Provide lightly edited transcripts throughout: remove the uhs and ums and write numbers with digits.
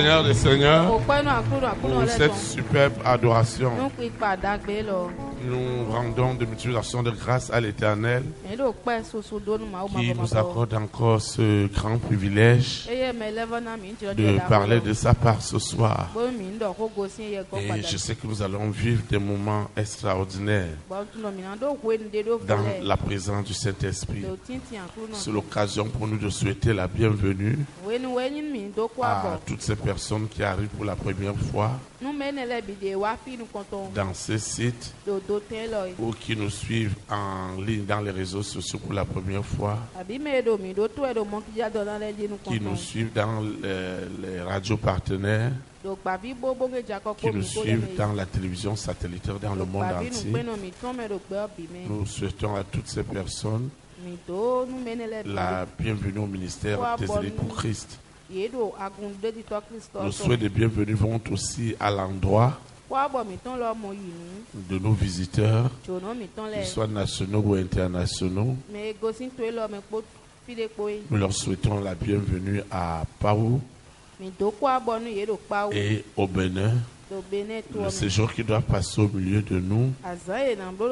Seigneur des Seigneurs, pour cette superbe adoration. Nous rendons de multiples actions de grâce à l'Éternel qui nous accorde encore ce grand privilège de parler de sa part ce soir. Et je sais que nous allons vivre des moments extraordinaires dans la présence du Saint-Esprit. C'est l'occasion pour nous de souhaiter la bienvenue à toutes ces personnes qui arrivent pour la première fois dans ce site ou qui nous suivent en ligne dans les réseaux sociaux pour la première fois, qui nous suivent dans les radios partenaires, qui nous suivent dans la télévision satellitaire dans le monde entier. Nous souhaitons à toutes ces personnes la bienvenue au ministère des élus pour Christ. Nos souhaits de bienvenue vont aussi à l'endroit de nos visiteurs, qu'ils soient nationaux ou internationaux. Nous leur souhaitons la bienvenue à Pau et au Bénin. Le séjour qui doit passer au milieu de nous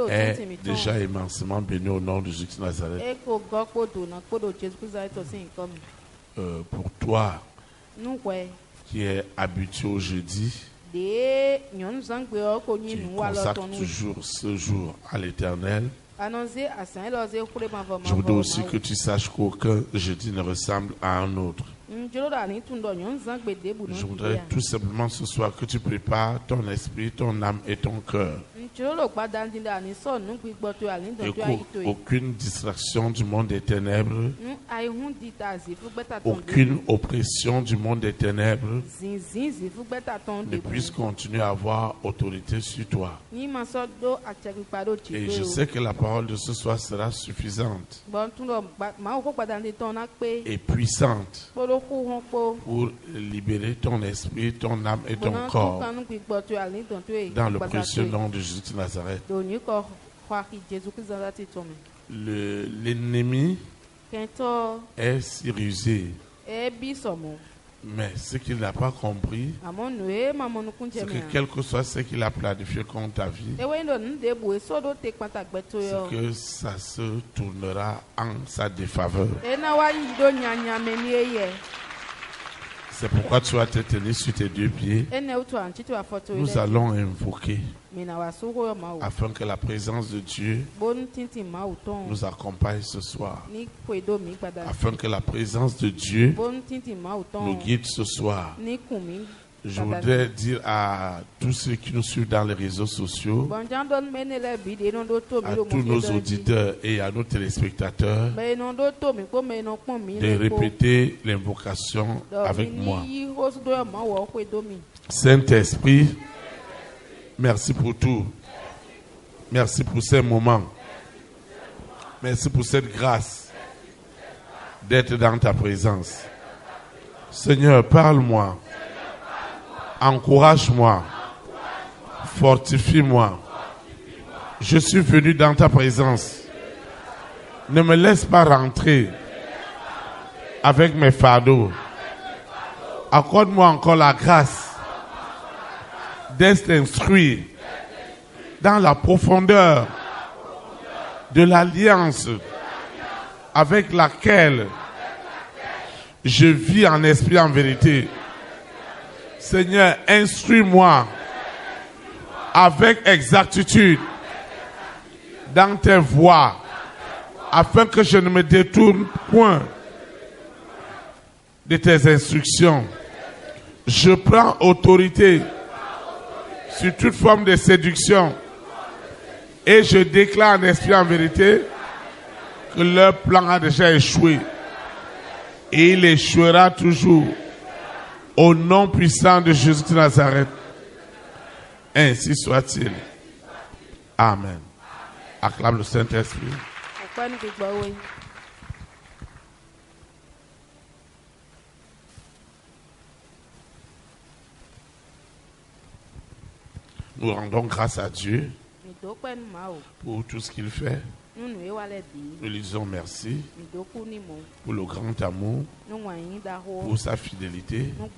est déjà immensément béni au nom de Jésus de Nazareth. Pour toi qui es habitué au jeudi, qui consacre toujours ce jour à l'Éternel, je voudrais aussi que tu saches qu'aucun jeudi ne ressemble à un autre. Je voudrais tout simplement ce soir que tu prépares ton esprit, ton âme et ton cœur. Et qu'aucune distraction du monde des ténèbres, aucune oppression du monde des ténèbres ne puisse continuer à avoir autorité sur toi. Et je sais que la parole de ce soir sera suffisante et puissante pour libérer ton esprit, ton âme et ton corps dans le précieux nom de Jésus de Nazareth. L'ennemi est si rusé, mais ce qu'il n'a pas compris, c'est que quel que soit ce qu'il a planifié contre ta vie, c'est que ça se tournera en sa défaveur. C'est pourquoi tu vas te tenir sur tes deux pieds. Nous allons invoquer afin que la présence de Dieu nous accompagne ce soir. Afin que la présence de Dieu nous guide ce soir. Je voudrais dire à tous ceux qui nous suivent dans les réseaux sociaux, à tous nos auditeurs et à nos téléspectateurs, de répéter l'invocation avec moi. Saint-Esprit, merci pour tout. Merci pour ces moments. Merci pour cette grâce d'être dans ta présence. Seigneur, parle-moi. Encourage-moi, fortifie-moi. Je suis venu dans ta présence. Ne me laisse pas rentrer avec mes fardeaux. Accorde-moi encore la grâce d'être instruit dans la profondeur de l'alliance avec laquelle je vis en esprit en vérité. Seigneur, instruis-moi avec exactitude dans tes voies, afin que je ne me détourne point de tes instructions. Je prends autorité sur toute forme de séduction et je déclare en esprit en vérité que leur plan a déjà échoué et il échouera toujours. Au nom puissant de Jésus de Nazareth. Ainsi soit-il. Amen. Acclame le Saint-Esprit. Nous rendons grâce à Dieu pour tout ce qu'il fait. Nous lui disons merci pour le grand amour, pour sa fidélité. Nous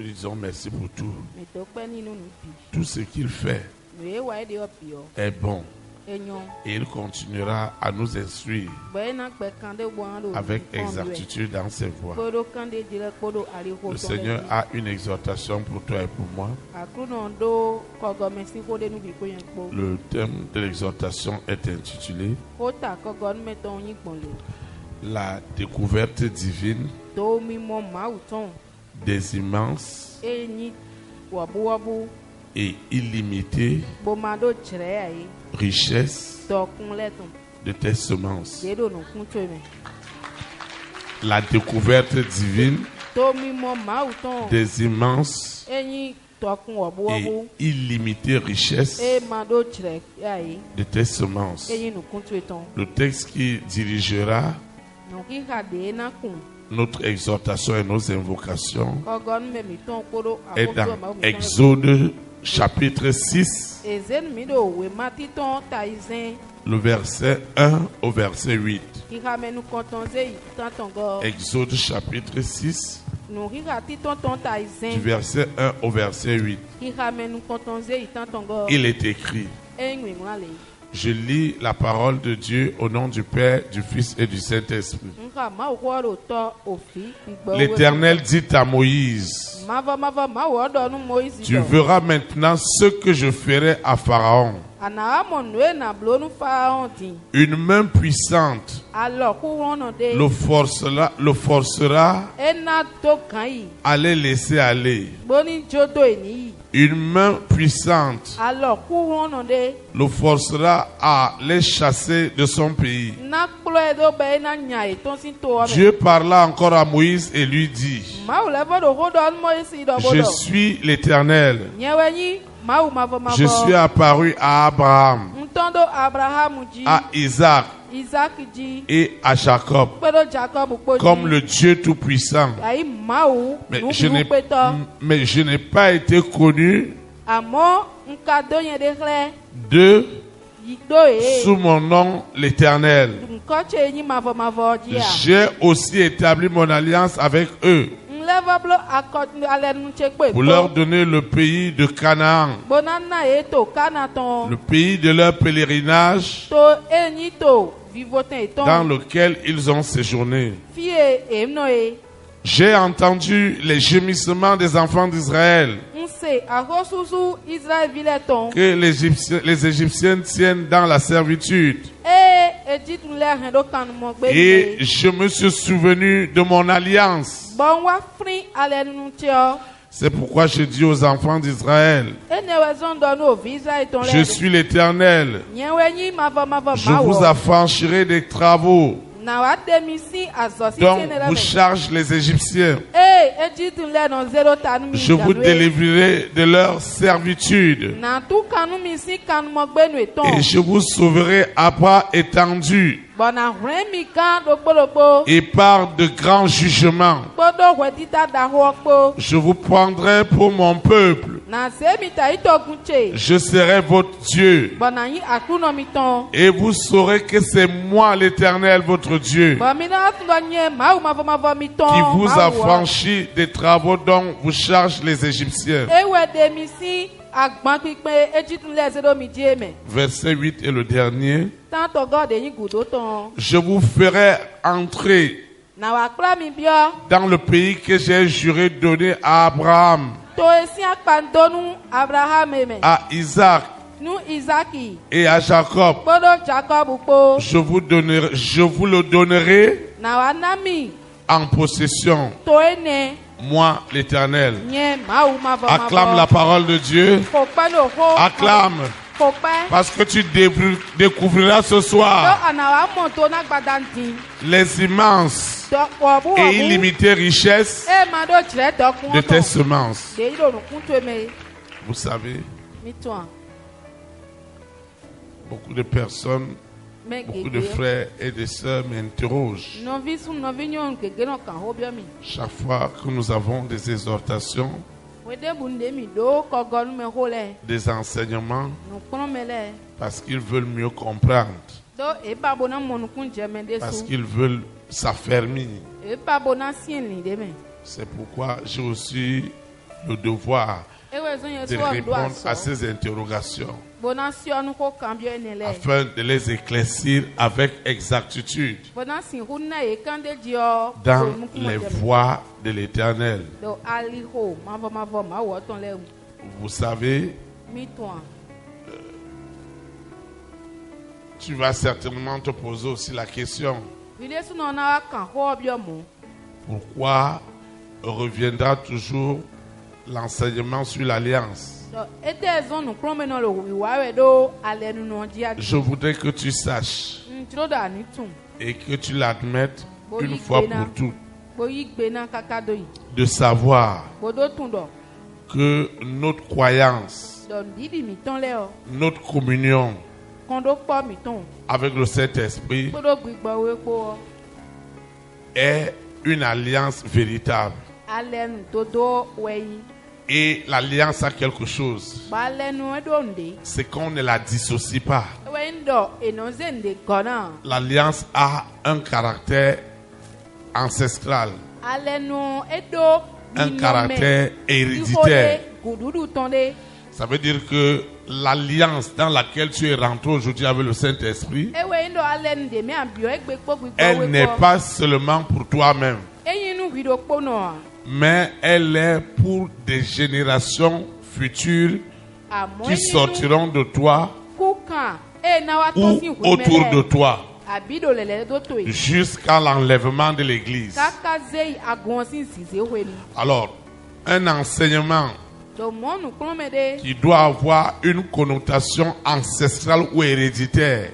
lui disons merci pour tout. Tout ce qu'il fait est bon. Et il continuera à nous instruire avec exactitude dans ses voies. Le Seigneur a une exhortation pour toi et pour moi. Le thème de l'exhortation est intitulé La découverte divine des immenses et illimitées richesses de tes semences. La découverte divine des immenses et illimitées richesses de tes semences. Le texte qui dirigera notre exhortation et nos invocations est dans Exode chapitre 6, le verset 1 au verset 8. Exode chapitre 6, du verset 1 au verset 8. Il est écrit: Je lis la parole de Dieu au nom du Père, du Fils et du Saint-Esprit. L'Éternel dit à Moïse: Tu verras maintenant ce que je ferai à Pharaon. Une main puissante le forcera à les laisser aller. Une main puissante le forcera à les chasser de son pays. Dieu parla encore à Moïse et lui dit: Je suis l'Éternel. Je suis apparu à Abraham, à Isaac et à Jacob comme le Dieu Tout-Puissant. Mais je n'ai pas été connu d'eux sous mon nom l'Éternel. J'ai aussi établi mon alliance avec eux pour leur donner le pays de Canaan, le pays de leur pèlerinage dans lequel ils ont séjourné. J'ai entendu les gémissements des enfants d'Israël que les Égyptiens tiennent dans la servitude. Et je me suis souvenu de mon alliance. C'est pourquoi je dis aux enfants d'Israël: Je suis l'Éternel. Je vous affranchirai des travaux dont vous chargent les Égyptiens. Je vous délivrerai de leur servitude. Et je vous sauverai à bras étendus et par de grands jugements. Je vous prendrai pour mon peuple. Je serai votre Dieu. Et vous saurez que c'est moi l'Éternel votre Dieu qui vous affranchit des travaux dont vous chargent les Égyptiens. Verset 8 est le dernier. Je vous ferai entrer dans le pays que j'ai juré donner à Abraham, à Isaac et à Jacob. Je vous le donnerai en possession. Moi, l'Éternel. Acclame la parole de Dieu. Acclame. Parce que tu découvriras ce soir les immenses et illimitées richesses de tes semences. Vous savez, beaucoup de personnes, beaucoup de frères et de sœurs m'interrogent. Chaque fois que nous avons des exhortations, des enseignements, parce qu'ils veulent mieux comprendre. Parce qu'ils veulent s'affermir. C'est pourquoi j'ai aussi le devoir de répondre à ces interrogations afin de les éclaircir avec exactitude dans les voies de l'Éternel. Vous savez, tu vas certainement te poser aussi la question: pourquoi reviendra toujours l'enseignement sur l'alliance? Je voudrais que tu saches et que tu l'admettes une fois pour toutes, de savoir que notre croyance, notre communion avec le Saint-Esprit est une alliance véritable. Et l'alliance a quelque chose, c'est qu'on ne la dissocie pas. L'alliance a un caractère ancestral, un caractère héréditaire. Ça veut dire que l'alliance dans laquelle tu es rentré aujourd'hui avec le Saint-Esprit, elle n'est pas seulement pour toi-même, mais elle est pour des générations futures qui sortiront de toi ou autour de toi jusqu'à l'enlèvement de l'Église. Alors, un enseignement qui doit avoir une connotation ancestrale ou héréditaire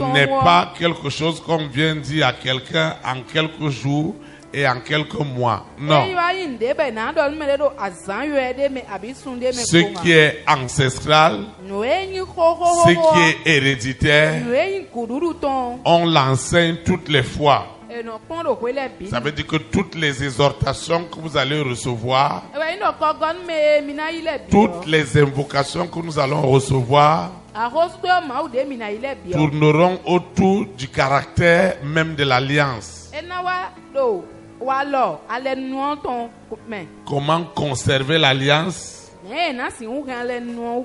n'est pas quelque chose qu'on vient dire à quelqu'un en quelques jours et en quelques mois. Non. Ce qui est ancestral, ce qui est héréditaire, on l'enseigne toutes les fois. Ça veut dire que toutes les exhortations que vous allez recevoir, toutes les invocations que nous allons recevoir, tourneront autour du caractère même de l'alliance. Comment conserver l'alliance?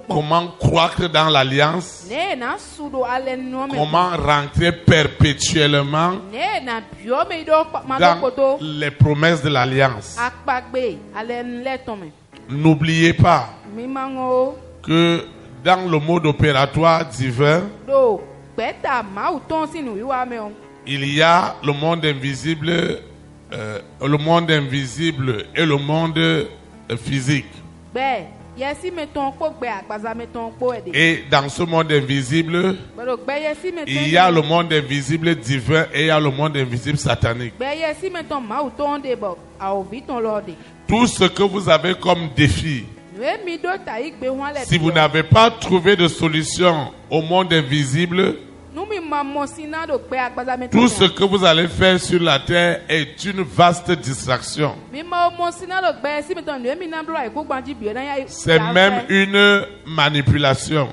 Comment croître dans l'alliance? Comment rentrer perpétuellement dans les promesses de l'alliance? N'oubliez pas que dans le mode opératoire divin, il y a le monde invisible et le monde physique. Et dans ce monde invisible, il y a le monde invisible divin et il y a le monde invisible satanique. Tout ce que vous avez comme défi, si vous n'avez pas trouvé de solution au monde invisible, tout ce que vous allez faire sur la terre est une vaste distraction. C'est même une manipulation.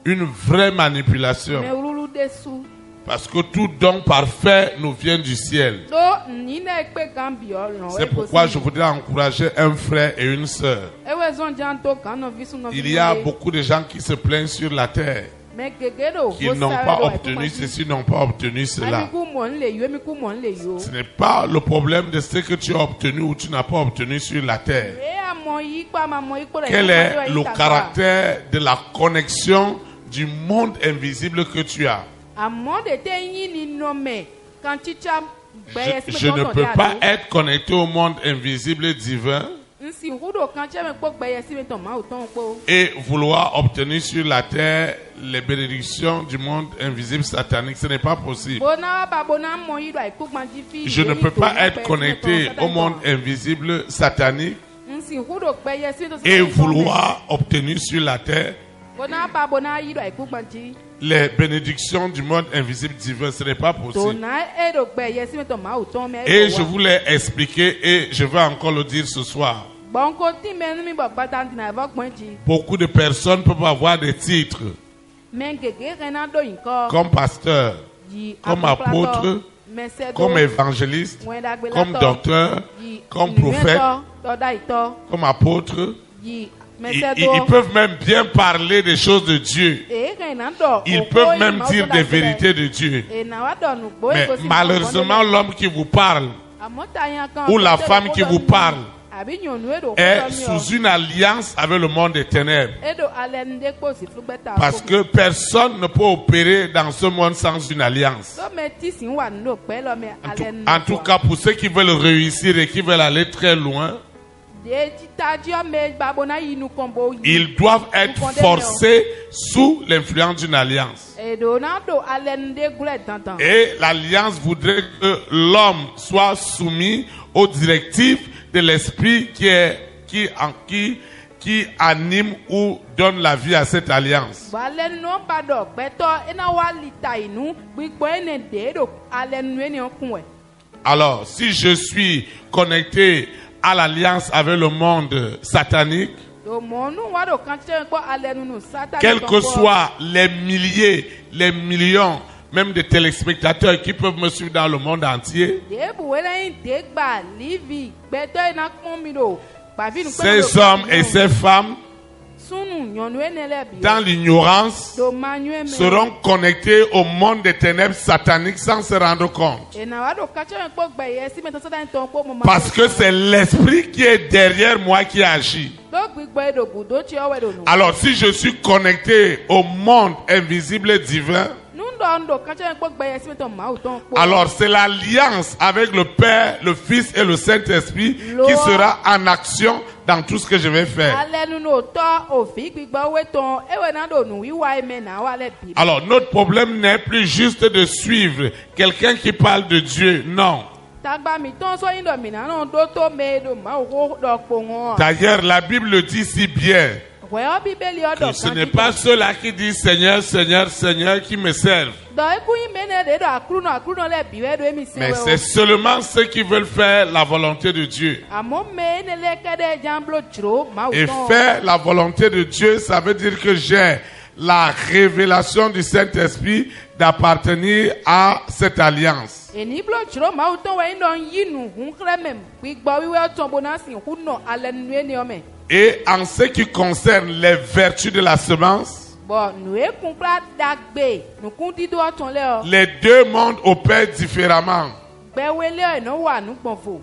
Une vraie manipulation. Parce que tout don parfait nous vient du ciel. C'est pourquoi je voudrais encourager un frère et une sœur. Il y a beaucoup de gens qui se plaignent sur la terre, qui n'ont pas obtenu ceci, n'ont pas obtenu cela. Ce n'est pas le problème de ce que tu as obtenu ou tu n'as pas obtenu sur la terre. Quel est le caractère de la connexion du monde invisible que tu as? Je ne peux pas être connecté au monde invisible et divin et vouloir obtenir sur la terre les bénédictions du monde invisible satanique. Ce n'est pas possible. Je ne peux pas être connecté au monde invisible satanique et vouloir obtenir sur la terre les bénédictions du monde invisible divin. Ce n'est pas possible. Et je voulais expliquer, et je vais encore le dire ce soir, Beaucoup de personnes peuvent avoir des titres comme pasteur, comme apôtre, comme évangéliste, comme docteur, comme prophète, comme apôtre. Ils peuvent même bien parler des choses de Dieu. Ils peuvent même dire des vérités de Dieu. Mais malheureusement, l'homme qui vous parle ou la femme qui vous parle est sous une alliance avec le monde des ténèbres. Parce que personne ne peut opérer dans ce monde sans une alliance. En tout cas, pour ceux qui veulent réussir et qui veulent aller très loin, ils doivent être forcés sous l'influence d'une alliance. Et l'alliance voudrait que l'homme soit soumis aux directives de l'esprit qui anime ou donne la vie à cette alliance. Alors, si je suis connecté à l'alliance avec le monde satanique, quels que soient les milliers, les millions, même de téléspectateurs qui peuvent me suivre dans le monde entier, ces hommes et ces femmes, dans l'ignorance, seront connectés au monde des ténèbres sataniques sans se rendre compte. Parce que c'est l'esprit qui est derrière moi qui agit. Alors si je suis connecté au monde invisible et divin, alors c'est l'alliance avec le Père, le Fils et le Saint-Esprit qui sera en action dans tout ce que je vais faire. Alors notre problème n'est plus juste de suivre quelqu'un qui parle de Dieu, non. D'ailleurs, la Bible dit si bien que ce n'est pas ceux-là qui disent Seigneur, Seigneur, Seigneur qui me servent. Mais c'est seulement ceux qui veulent faire la volonté de Dieu. Et faire la volonté de Dieu, ça veut dire que j'ai la révélation du Saint-Esprit d'appartenir à cette alliance. Et en ce qui concerne les vertus de la semence, les deux mondes opèrent différemment.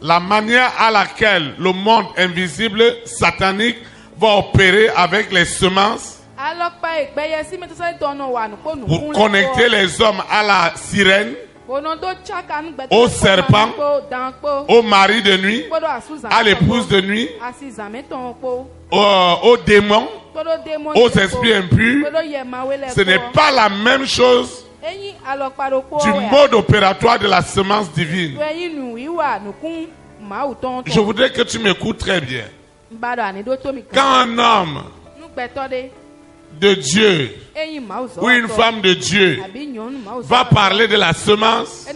La manière à laquelle le monde invisible satanique va opérer avec les semences pour connecter les hommes à la sirène, au serpent, au mari de nuit, à l'épouse de nuit, aux démons, aux esprits impurs. Ce n'est pas la même chose du mode opératoire de la semence divine. Je voudrais que tu m'écoutes très bien. Quand un homme de Dieu ou une femme de Dieu va parler de la semence,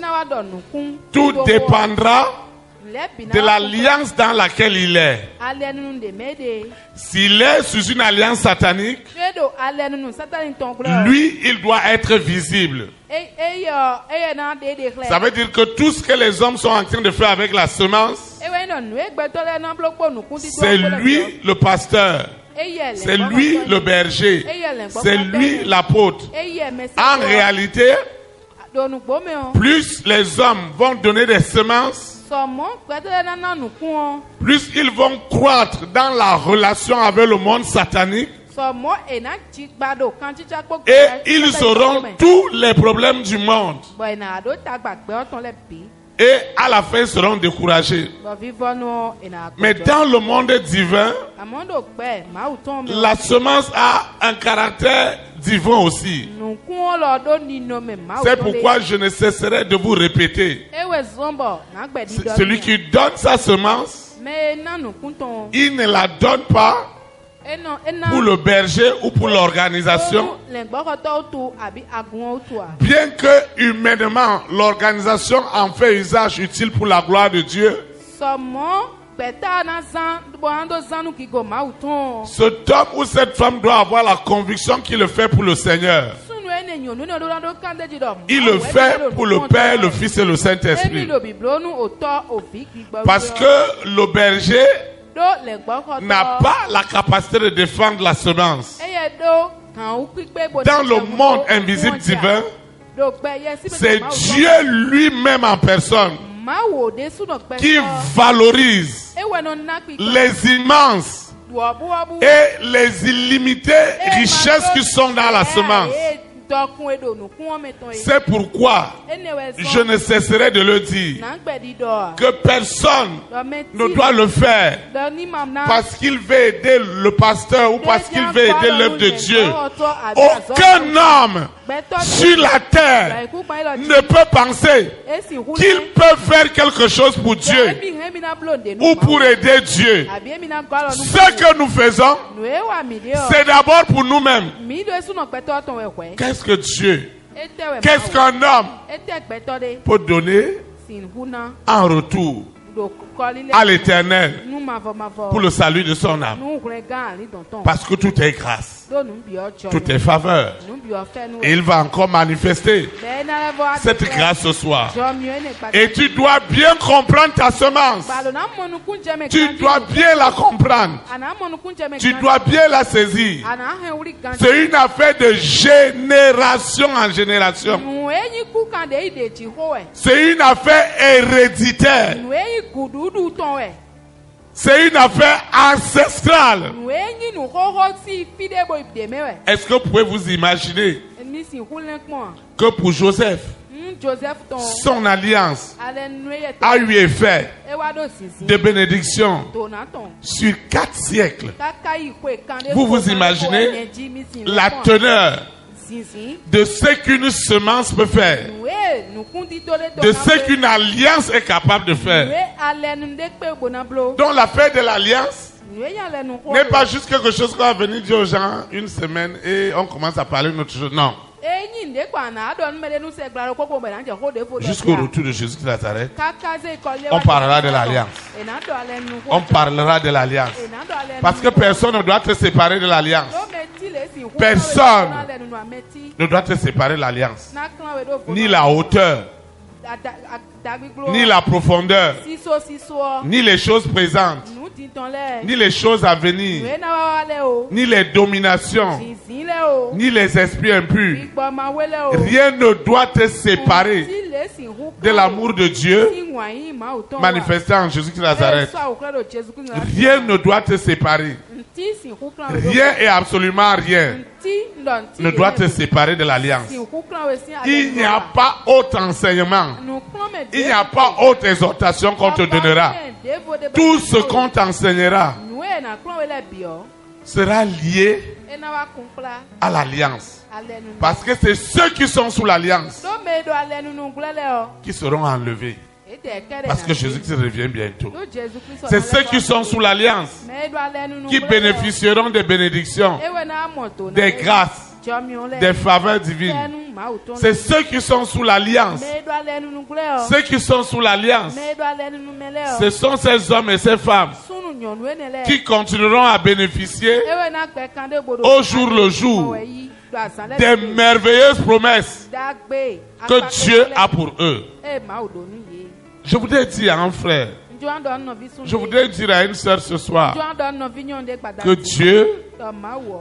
tout dépendra de l'alliance dans laquelle il est. S'il est sous une alliance satanique, lui, il doit être visible. Ça veut dire que tout ce que les hommes sont en train de faire avec la semence, c'est lui le pasteur. C'est lui le berger. C'est lui l'apôtre. En réalité, plus les hommes vont donner des semences, plus ils vont croître dans la relation avec le monde satanique. Et ils auront tous les problèmes du monde. Et à la fin, ils seront découragés. Mais dans le monde divin, la semence a un caractère divin aussi. C'est pourquoi je ne cesserai de vous répéter. Celui qui donne sa semence, il ne la donne pas pour le berger ou pour l'organisation. Bien que humainement l'organisation en fait usage utile pour la gloire de Dieu, Cet homme ou cette femme doit avoir la conviction qu'il le fait pour le Seigneur. Il le fait pour le Père, le Fils et le Saint-Esprit. Parce que le berger n'a pas la capacité de défendre la semence. Dans le monde invisible divin, c'est Dieu lui-même en personne qui valorise les immenses et les illimitées richesses qui sont dans la semence. C'est pourquoi je ne cesserai de le dire que personne ne doit le faire parce qu'il veut aider le pasteur ou parce qu'il veut aider l'œuvre de Dieu. Aucun homme sur la terre ne peut penser qu'il peut faire quelque chose pour Dieu ou pour aider Dieu. Ce que nous faisons, c'est d'abord pour nous-mêmes. Qu'est-ce que Dieu, qu'est-ce qu'un homme peut donner en retour à l'Éternel pour le salut de son âme? Parce que tout est grâce, tout est faveur. Et il va encore manifester cette grâce ce soir. Et tu dois bien comprendre ta semence. Tu dois bien la comprendre. Tu dois bien la saisir. C'est une affaire de génération en génération. C'est une affaire héréditaire. C'est une affaire ancestrale. Est-ce que vous pouvez vous imaginer que pour Joseph, son alliance a eu effet de bénédiction sur 4 siècles? Vous vous imaginez la teneur de ce qu'une semence peut faire, de ce qu'une alliance est capable de faire. Donc l'affaire de l'alliance n'est pas juste quelque chose qu'on va venir dire aux gens une semaine et on commence à parler d'une autre chose. Non. Jusqu'au retour de Jésus de Nazareth, on parlera de l'alliance. On parlera de l'alliance. Parce que personne ne doit te séparer de l'alliance. Personne ne doit te séparer de l'alliance. Ni la hauteur, ni la profondeur, ni les choses présentes, ni les choses à venir, ni les dominations, ni les esprits impurs. Rien ne doit te séparer de l'amour de Dieu manifesté en Jésus de Nazareth. Rien ne doit te séparer. Rien et absolument rien ne doit te séparer de l'alliance. Il n'y a pas autre enseignement, il n'y a pas autre exhortation qu'on te donnera. Tout ce qu'on t'enseignera sera lié à l'alliance. Parce que c'est ceux qui sont sous l'alliance qui seront enlevés. Parce que Jésus-Christ revient bientôt. C'est ceux qui sont sous l'alliance qui bénéficieront des bénédictions, des grâces, des faveurs divines. C'est ceux qui sont sous l'alliance. Ceux qui sont sous l'alliance, ce sont ces hommes et ces femmes qui continueront à bénéficier au jour le jour des merveilleuses promesses que Dieu a pour eux. Je voudrais dire à un frère, je voudrais dire à une sœur ce soir que Dieu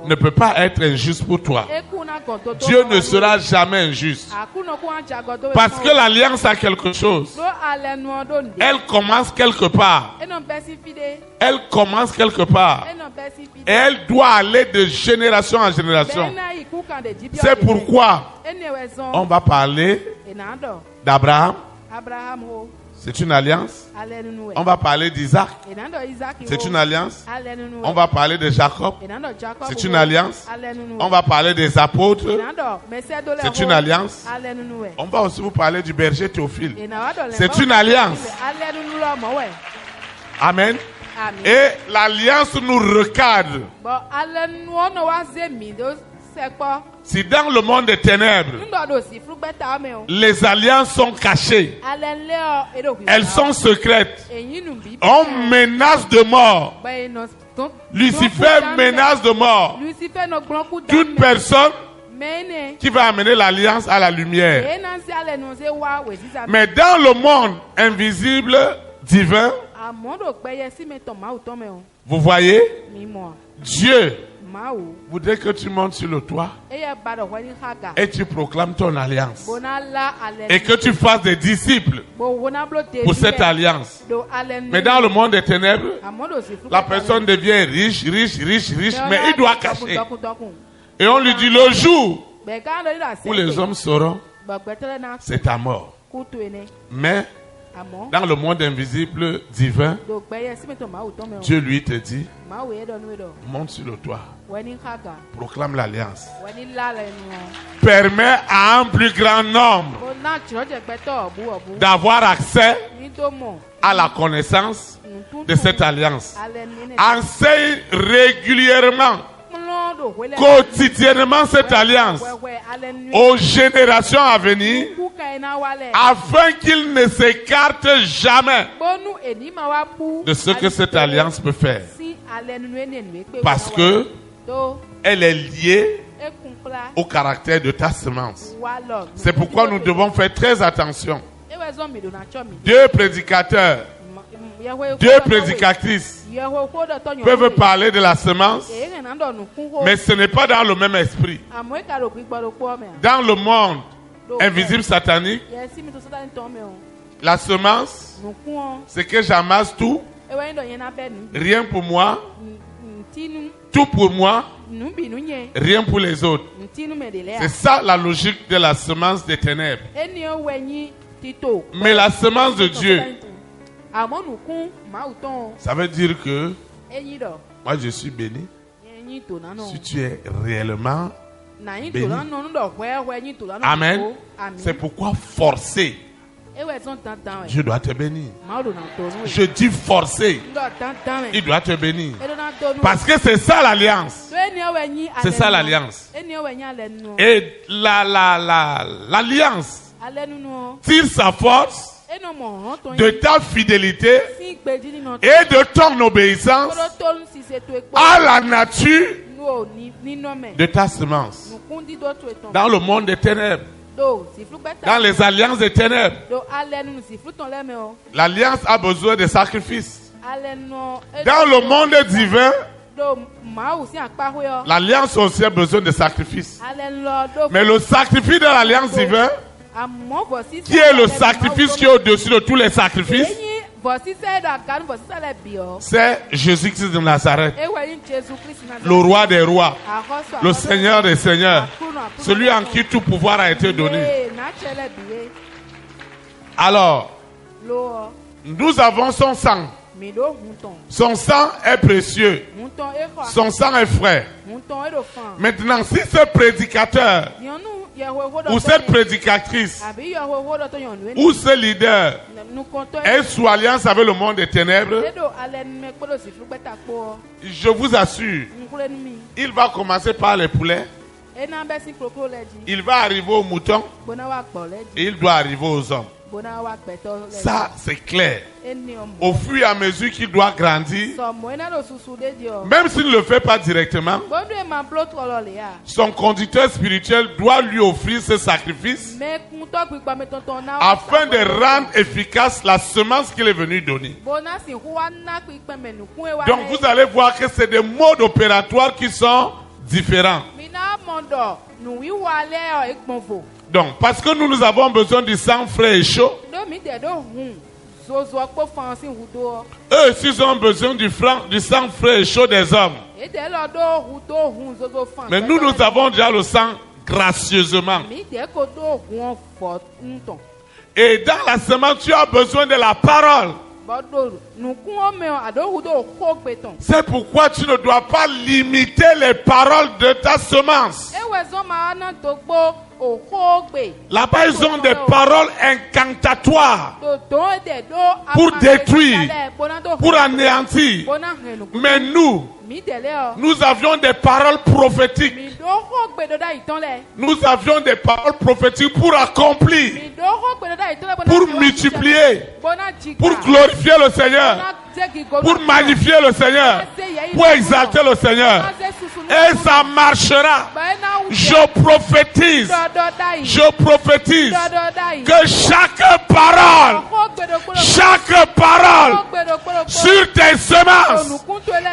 ne peut pas être injuste pour toi. Dieu ne sera jamais injuste. Parce que l'alliance a quelque chose. Elle commence quelque part. Elle commence quelque part. Et elle doit aller de génération en génération. C'est pourquoi on va parler d'Abraham. C'est une alliance. On va parler d'Isaac. C'est une alliance. On va parler de Jacob. C'est une alliance. On va parler des apôtres. C'est une alliance. On va aussi vous parler du berger Théophile. C'est une alliance. Amen. Et l'alliance nous recadre. Si dans le monde des ténèbres, les alliances sont cachées, elles sont secrètes, on menace de mort. Lucifer menace de mort toute personne qui va amener l'alliance à la lumière. Mais dans le monde invisible, divin, vous voyez, Dieu voudrait que tu montes sur le toit et tu proclames ton alliance et que tu fasses des disciples pour cette alliance. Mais dans le monde des ténèbres, la personne devient riche, mais il doit cacher. Et on lui dit le jour où les hommes sauront, c'est ta mort. Mais dans le monde invisible divin, Dieu lui te dit, monte sur le toit, proclame l'alliance, permet à un plus grand nombre d'avoir accès à la connaissance de cette alliance. Enseigne régulièrement, quotidiennement cette alliance aux générations à venir, afin qu'ils ne s'écartent jamais de ce que cette alliance peut faire, parce que elle est liée au caractère de ta semence. C'est pourquoi nous devons faire très attention. Deux prédicateurs, deux prédicatrices peuvent parler de la semence, mais ce n'est pas dans le même esprit. Dans le monde invisible satanique, la semence, c'est que j'amasse tout, rien pour moi, tout pour moi, rien pour les autres. C'est ça la logique de la semence des ténèbres. Mais la semence de Dieu, ça veut dire que moi je suis béni si tu es réellement béni. Amen. C'est pourquoi forcer, Dieu doit te bénir. Je dis forcer, il doit te bénir. Parce que c'est ça l'alliance. C'est ça l'alliance. Et l'alliance tire sa force de ta fidélité et de ton obéissance à la nature de ta semence. Dans le monde des ténèbres, dans les alliances des ténèbres, l'alliance a besoin de sacrifices. Dans le monde divin, l'alliance aussi a besoin de sacrifices. Mais le sacrifice de l'alliance divine, qui est le sacrifice qui est au-dessus de tous les sacrifices, c'est Jésus-Christ de Nazareth, le roi des rois, le Seigneur des seigneurs, celui en qui tout pouvoir a été donné. Alors, nous avons son sang. Son sang est précieux. Son sang est frais. Maintenant, si ce prédicateur ou cette prédicatrice ou ce leader est sous alliance avec le monde des ténèbres, je vous assure, il va commencer par les poulets, il va arriver aux moutons et il doit arriver aux hommes. Ça, c'est clair. Au fur et à mesure qu'il doit grandir, même s'il ne le fait pas directement, son conducteur spirituel doit lui offrir ce sacrifice afin de rendre efficace la semence qu'il est venu donner. Donc vous allez voir que c'est des modes opératoires qui sont différents. Donc, parce que nous avons besoin du sang frais et chaud, eux aussi ont besoin du sang frais et chaud des hommes. Mais nous avons déjà le sang gracieusement. Et dans la semence, tu as besoin de la parole. C'est pourquoi tu ne dois pas limiter les paroles de ta semence. Là-bas, ils ont des paroles incantatoires pour détruire, pour anéantir. Mais nous, Nous avions des paroles prophétiques. Nous avions des paroles prophétiques pour accomplir, pour multiplier, pour glorifier le Seigneur, pour magnifier le Seigneur, pour exalter le Seigneur. Et ça marchera. Je prophétise que chaque parole sur tes semences,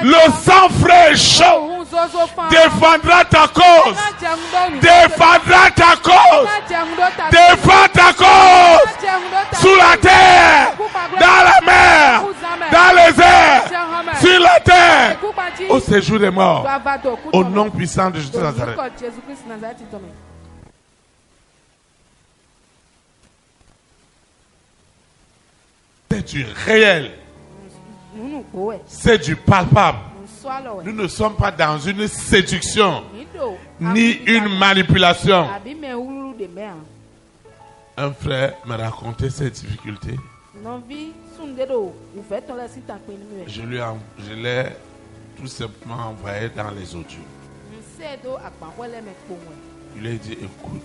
le sang frais et chaud défendra ta cause, défendra ta cause, défend ta cause sous la terre, dans la mer, dans les airs, sur la terre, au séjour des morts, au nom puissant de Jésus de Nazareth. C'est du réel, c'est du palpable. Nous ne sommes pas dans une séduction ni une manipulation. Un frère me racontait ses difficultés. Je l'ai tout simplement envoyé dans les audios. Il lui a dit, écoute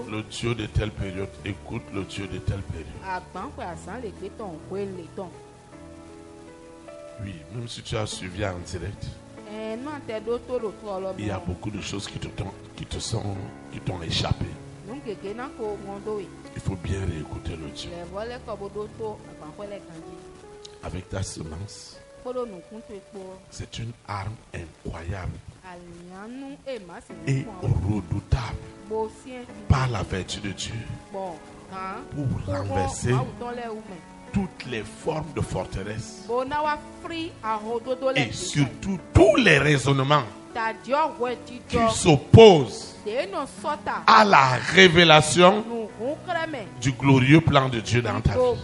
l'audio de telle période, écoute l'audio de telle période. Oui, même si tu as suivi en direct, il y a beaucoup de choses qui t'ont échappé. Il faut bien réécouter l'audio. Avec ta semence, c'est une arme incroyable et redoutable par la vertu de Dieu pour renverser toutes les formes de forteresse et surtout tous les raisonnements qui s'opposent à la révélation du glorieux plan de Dieu dans ta vie.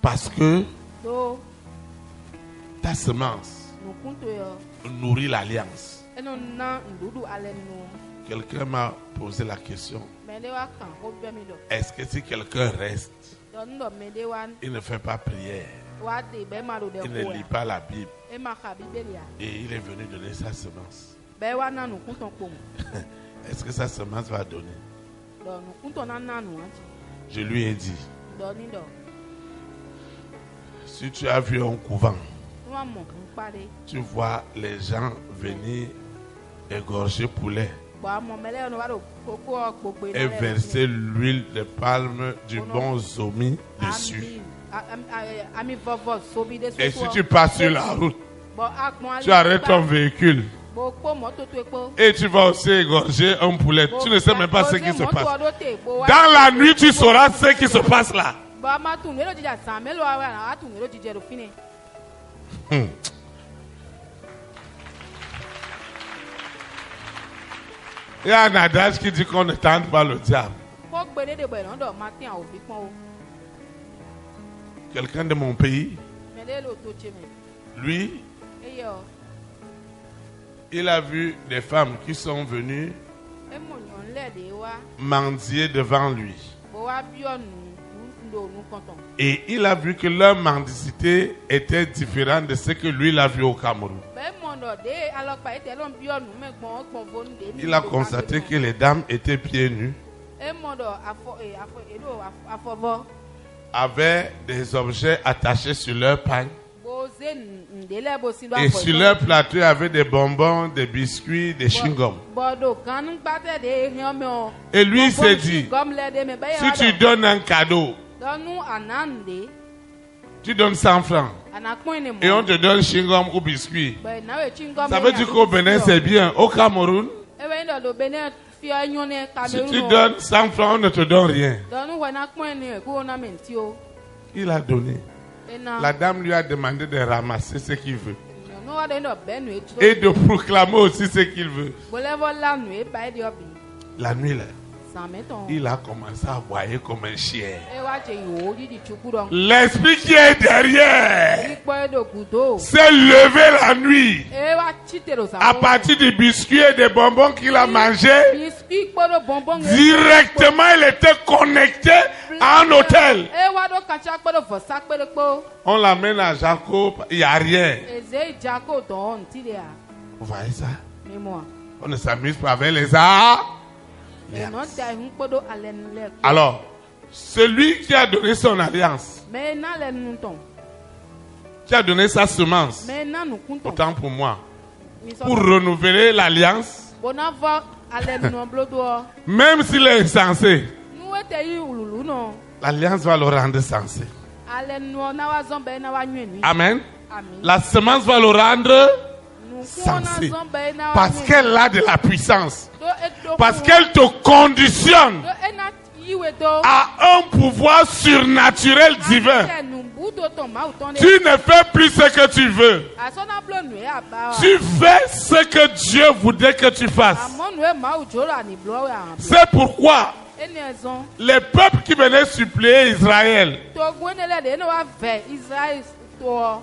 Parce que ta semence nourrit l'alliance. Quelqu'un m'a posé la question. Est-ce que si quelqu'un reste, il ne fait pas prière, il ne lit pas la Bible et il est venu donner sa semence, est-ce que sa semence va donner? Je lui ai dit, si tu as vu un couvent, tu vois les gens venir égorger poulet et verser l'huile de palme du bon zomi dessus. Et si tu passes sur la route, tu arrêtes ton véhicule et tu vas aussi égorger un poulet. Tu ne sais même pas ce qui se passe. Dans la nuit, tu sauras ce qui se passe là. Il y a un adage qui dit qu'on ne tente pas le diable. Quelqu'un de mon pays, lui, il a vu des femmes qui sont venues mendier devant lui. Et il a vu que leur mendicité était différente de ce que lui l'a vu au Cameroun. Il a constaté que les dames étaient pieds nus, avaient des objets attachés sur leur pagne, et sur leur plateau il y avait des bonbons, des biscuits, des chewing-gums. Et lui s'est dit, si tu donnes un cadeau, tu donnes 100 francs et on te donne chewing-gum ou biscuit, ça veut dire qu'au Bénin c'est bien. Au Cameroun, si tu donnes 100 francs, on ne te donne rien. Il a donné. La dame lui a demandé de ramasser ce qu'il veut et de proclamer aussi ce qu'il veut. La nuit là, il a commencé à aboyer comme un chien. L'esprit qui est derrière s'est levé la nuit à partir des biscuits et des bonbons qu'il a mangés. Directement, il était connecté à un hôtel. On l'amène à Jacob, il n'y a rien. Vous voyez ça? On ne s'amuse pas avec les arts. Alors, celui qui a donné son alliance, qui a donné sa semence, autant pour moi, pour renouveler l'alliance, même s'il est insensé, l'alliance va le rendre sensé. Amen. La semence va le rendre sensé. Parce qu'elle a de la puissance. Parce qu'elle te conditionne à un pouvoir surnaturel divin. Tu ne fais plus ce que tu veux. Tu fais ce que Dieu voudrait que tu fasses. C'est pourquoi les peuples qui venaient suppléer Israël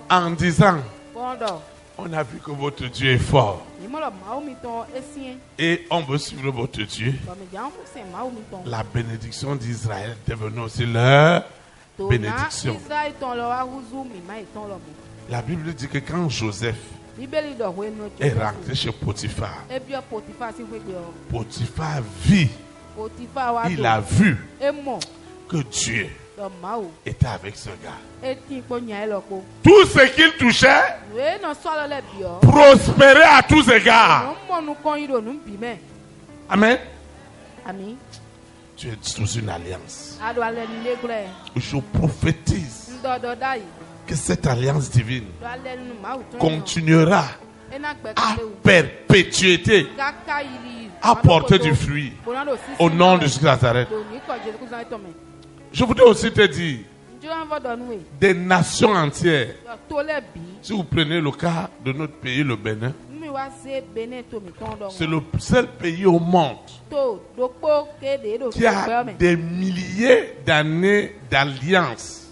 en disant: on a vu que votre Dieu est fort et on veut suivre votre Dieu. La bénédiction d'Israël est devenue aussi leur bénédiction. La Bible dit que quand Joseph est rentré chez Potiphar, Potiphar vit, il a vu que Dieu était avec ce gars. Tout ce qu'il touchait prospérait à tous égards. Amen. Tu es sous une alliance. Je prophétise que cette alliance divine continuera à perpétuité, à porter du fruit au nom de Jésus de Nazareth. Je voudrais aussi te dire, des nations entières, si vous prenez le cas de notre pays, le Bénin, c'est le seul pays au monde qui a des milliers d'années d'alliance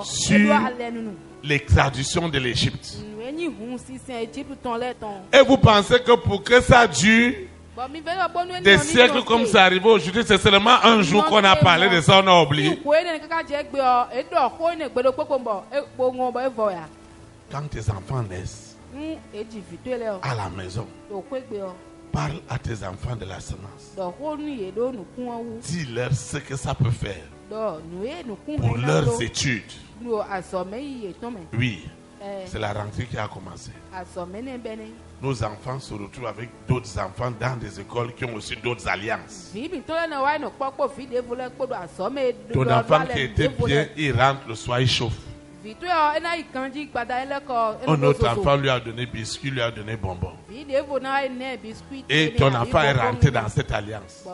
sur l'extradition de l'Égypte. Et vous pensez que pour que ça dure des siècles comme ça arrive aujourd'hui, c'est seulement un jour qu'on a parlé de ça, on a oublié. Quand tes enfants naissent à la maison, parle à tes enfants de la semence. Dis-leur ce que ça peut faire pour leurs études. Oui, c'est la rentrée qui a commencé. Nos enfants se retrouvent avec d'autres enfants dans des écoles qui ont aussi d'autres alliances. Ton enfant qui était bien, il rentre le soir, il chauffe. Un autre enfant lui a donné biscuit, lui a donné bonbons. Et ton enfant est rentré dans cette alliance.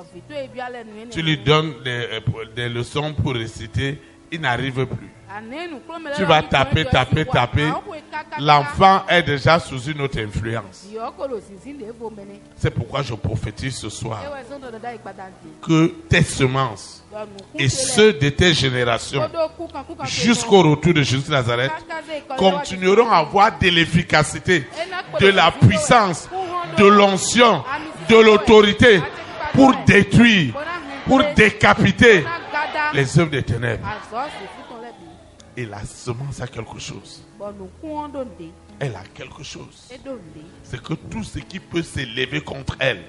Tu lui donnes des leçons pour réciter, il n'arrive plus. Tu vas taper. L'enfant est déjà sous une autre influence. C'est pourquoi je prophétise ce soir que tes semences et ceux de tes générations jusqu'au retour de Jésus de Nazareth continueront à avoir de l'efficacité, de la puissance, de l'onction, de l'autorité pour détruire, pour décapiter les œuvres des ténèbres. Et la semence a quelque chose. Elle a quelque chose. C'est que tout ce qui peut s'élever contre elle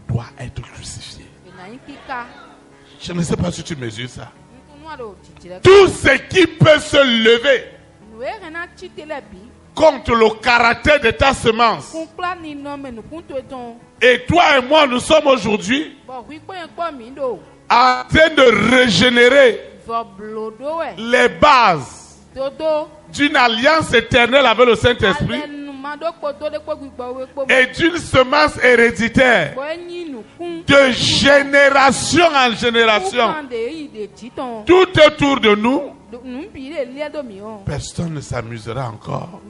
doit être crucifié. Je ne sais pas si tu mesures ça. Tout ce qui peut se lever contre le caractère de ta semence. Et toi et moi, nous sommes aujourd'hui en train de régénérer les bases d'une alliance éternelle avec le Saint-Esprit et d'une semence héréditaire de génération en génération. Tout autour de nous, personne ne s'amusera encore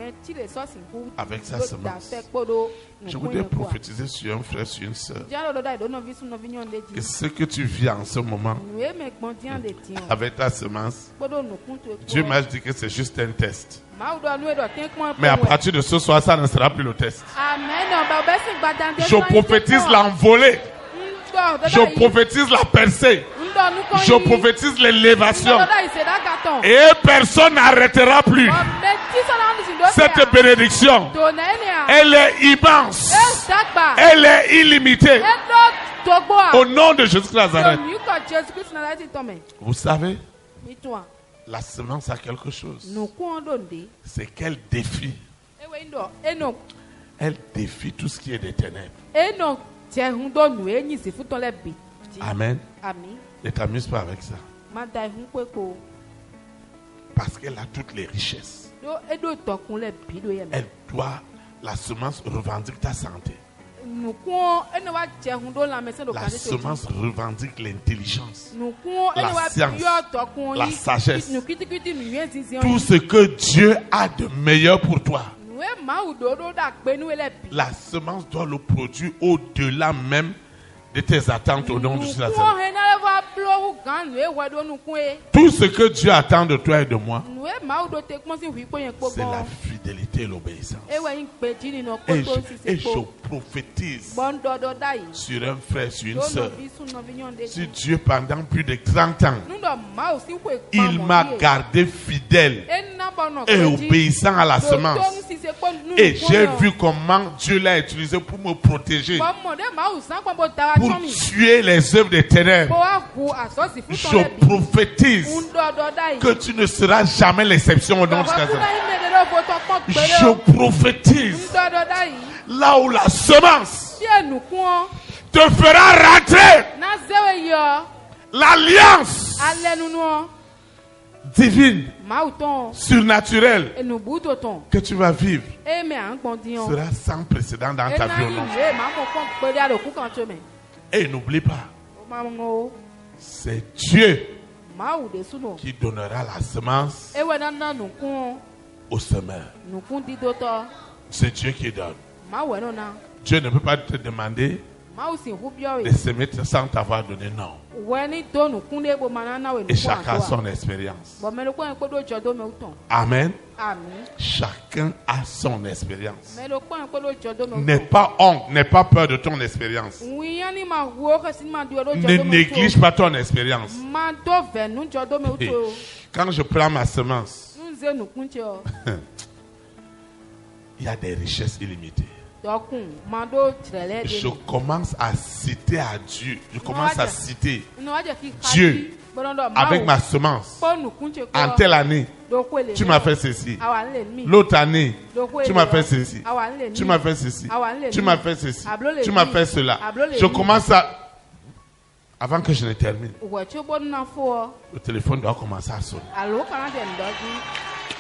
avec sa semence. Je voudrais prophétiser sur un frère, sur une soeur, que ce que tu vis en ce moment avec ta semence, Dieu m'a dit que c'est juste un test. Mais à partir de ce soir, ça ne sera plus le test. Je prophétise l'envolée Je prophétise la percée. Je prophétise l'élévation. Et personne n'arrêtera plus. Cette bénédiction, elle est immense. Elle est illimitée. Au nom de Jésus-Christ Nazareth. Vous savez, la semence a quelque chose. C'est qu'elle défie. Elle défie tout ce qui est des ténèbres. Amen. Ne t'amuse pas avec ça. Parce qu'elle a toutes les richesses. Elle doit, la semence revendique ta santé. La semence revendique l'intelligence, la science, la sagesse. Tout ce que Dieu a de meilleur pour toi. La semence doit le produire au-delà même de tes attentes au nom de Jésus. Tout ce que Dieu attend de toi et de moi, c'est la fidélité et l'obéissance. Et je prophétise sur un frère, sur une soeur. Si Dieu, pendant plus de 30 ans, il m'a gardé fidèle et obéissant à la semence, et j'ai vu comment Dieu l'a utilisé pour me protéger, pour tuer les œuvres des ténèbres, je prophétise que tu ne seras jamais l'exception au nom de Jésus. Je prophétise là où la semence te fera rentrer l'alliance divine, surnaturelle que tu vas vivre sera sans précédent dans ta vie au nom de Jésus. Et n'oublie pas, c'est Dieu qui donnera la semence au semeur. C'est Dieu qui donne. Dieu ne peut pas te demander de semer sans t'avoir donné, non. Et chacun a son expérience. Amen. Chacun a son expérience. N'aie pas honte, n'aie pas peur de ton expérience. Ne néglige pas ton expérience. Quand je prends ma semence, il y a des richesses illimitées. Je commence à citer à Dieu. Je commence à citer Dieu avec ma semence. En telle année, tu m'as fait ceci. L'autre année, tu m'as fait ceci. Tu m'as fait ceci. Tu m'as fait ceci. Tu m'as fait cela. Je commence à... Avant que je ne termine, le téléphone doit commencer à sonner.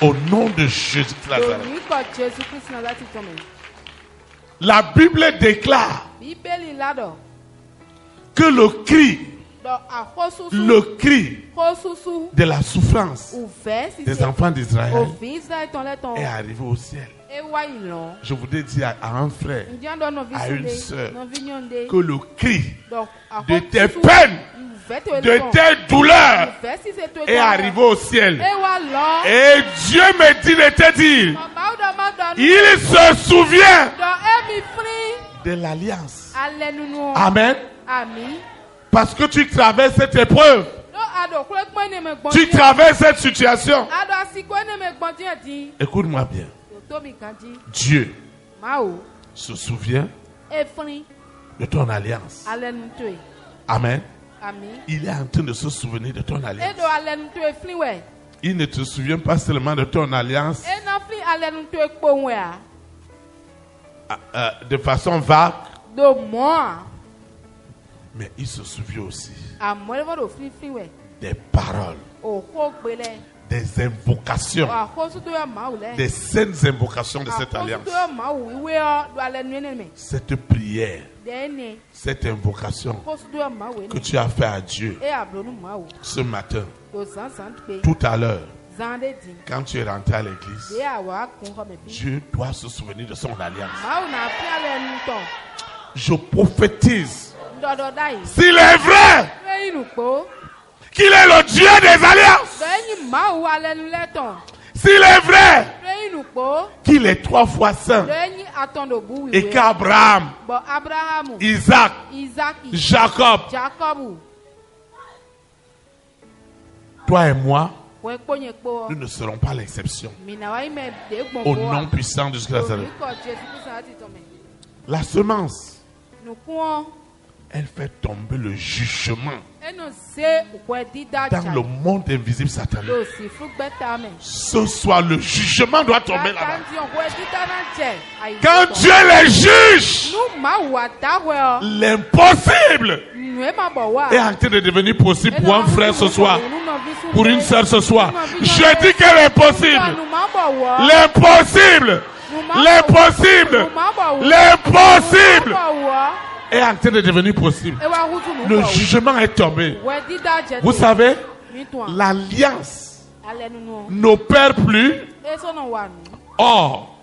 Au nom de Jésus-Christ Nazareth. La Bible déclare que le cri de la souffrance des enfants d'Israël est arrivé au ciel. Je voudrais dire à un frère, à une soeur, que le cri de tes peines, de tes douleurs est arrivé au ciel. Et Dieu me dit de te dire, il se souvient de l'alliance. Amen. Parce que tu traverses cette épreuve, tu traverses cette situation. Écoute-moi bien. Dieu se souvient de ton alliance. Amen. Il est en train de se souvenir de ton alliance. Il ne te souvient pas seulement de ton alliance de façon vague, mais il se souvient aussi des paroles, des invocations, des saines invocations de cette alliance. Cette prière, cette invocation que tu as fait à Dieu ce matin, tout à l'heure, quand tu es rentré à l'église, Dieu doit se souvenir de son alliance. Je prophétise, s'il est vrai qu'il est le Dieu des alliances, s'il est vrai qu'il est 3 fois saint, Et qu'Abraham, Isaac, Jacob, toi et moi, nous ne serons pas l'exception. Au nom puissant de Jésus-Christ. La semence, elle fait tomber le jugement dans le monde invisible satanique. Ce soir, le jugement doit tomber là-bas. Quand Dieu les juge, l'impossible est en train de devenir possible pour un frère ce soir, pour une soeur ce soir. Je dis que l'impossible, l'impossible, l'impossible, l'impossible est en train de devenir possible. Le jugement est tombé. Vous savez, l'alliance n'opère plus hors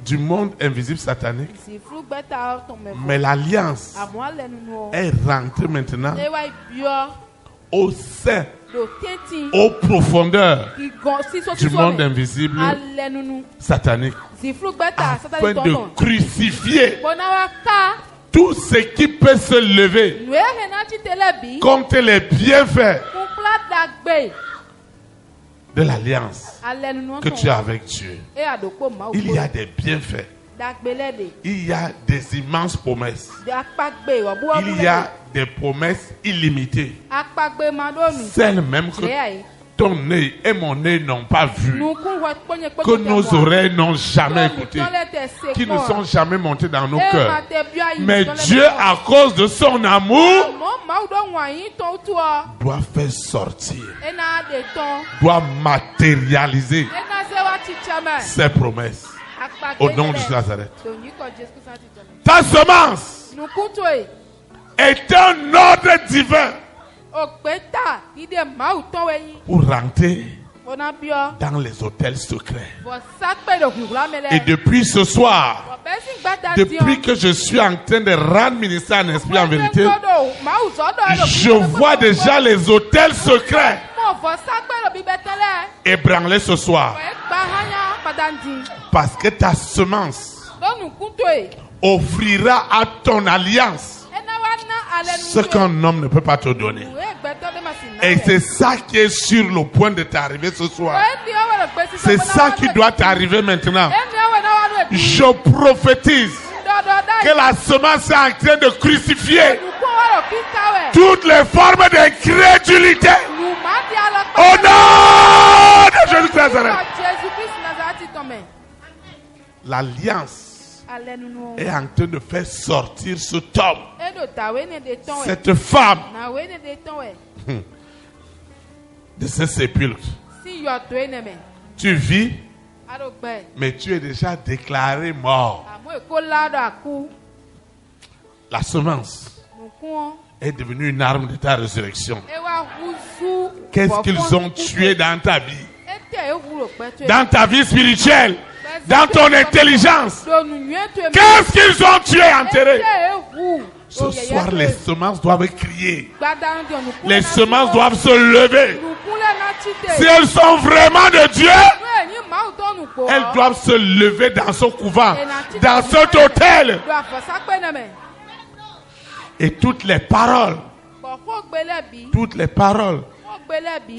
du monde invisible satanique. Mais l'alliance est rentrée maintenant au sein, aux profondeurs du monde invisible satanique, afin de crucifier tout ce qui peut se lever contre les bienfaits de l'alliance que tu as avec Dieu. Il y a des bienfaits. Il y a des immenses promesses. Il y a des promesses illimitées. Celles même que ton œil et mon œil n'ont pas vu, que nos oreilles n'ont jamais écouté, qui ne sont jamais montées dans nos cœurs. Mais Dieu, à cause de son amour, doit faire sortir, doit matérialiser ses promesses. Au nom de Nazareth. Ta semence est un ordre divin pour rentrer dans les hôtels secrets. Et depuis ce soir, depuis que je suis en train de rendre ministère en esprit en vérité, je vois déjà les hôtels secrets ébranlés ce soir. Parce que ta semence offrira à ton alliance ce qu'un homme ne peut pas te donner. Et c'est ça qui est sur le point de t'arriver ce soir. C'est ça qui doit t'arriver maintenant. Je prophétise que la semence est en train de crucifier toutes les formes d'incrédulité au nom de Jésus-Christ. L'alliance est en train de faire sortir cet homme, cette femme de ce sépulcre. Tu vis, mais tu es déjà déclaré mort. La semence est devenue une arme de ta résurrection. Qu'est-ce qu'ils ont tué dans ta vie? Dans ta vie spirituelle? Dans ton intelligence? Qu'est-ce qu'ils ont tué, enterré? Ce soir, les semences doivent crier. Les semences doivent se lever. Si elles sont vraiment de Dieu, elles doivent se lever dans ce couvent, dans cet hôtel. Et toutes les paroles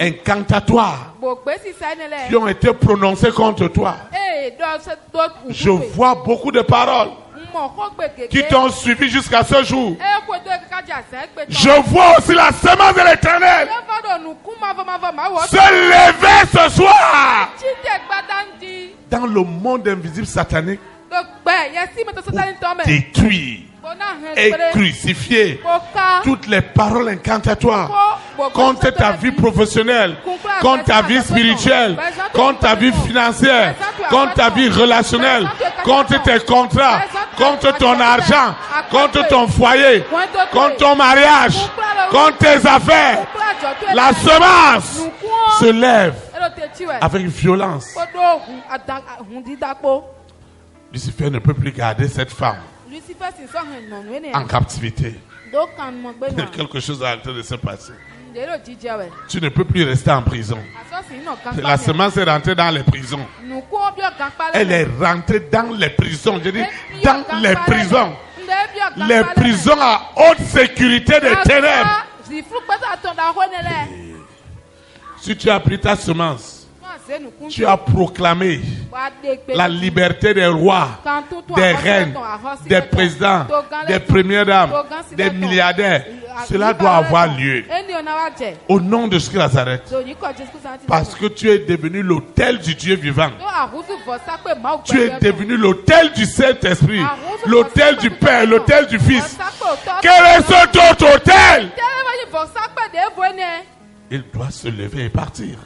incantatoires qui ont été prononcées contre toi. Je vois beaucoup de paroles qui t'ont suivi jusqu'à ce jour. Je vois aussi la semence de l'Éternel se lever ce soir dans le monde invisible satanique pour détruire et crucifier toutes les paroles incantatoires contre ta vie professionnelle, contre ta vie spirituelle, contre ta vie financière, contre ta vie relationnelle, contre tes contrats, contre ton argent, contre ton foyer, contre ton mariage, contre tes affaires. La semence se lève avec violence. Lucifer ne peut plus garder cette femme en captivité. Quelque chose est en train de se passer. Tu ne peux plus rester en prison. La semence est rentrée dans les prisons. Elle est rentrée dans les prisons. Je dis dans les prisons. Les prisons à haute sécurité des ténèbres. Si tu as pris ta semence, tu as proclamé la liberté des rois, des reines, des présidents, des premières dames, des milliardaires. Cela doit avoir lieu. Au nom de Jésus Nazareth. Parce que tu es devenu l'autel du Dieu vivant. Tu es devenu l'autel du Saint-Esprit, l'autel du Père, l'autel du Fils. Quel est cet autre autel? Il doit se lever et partir.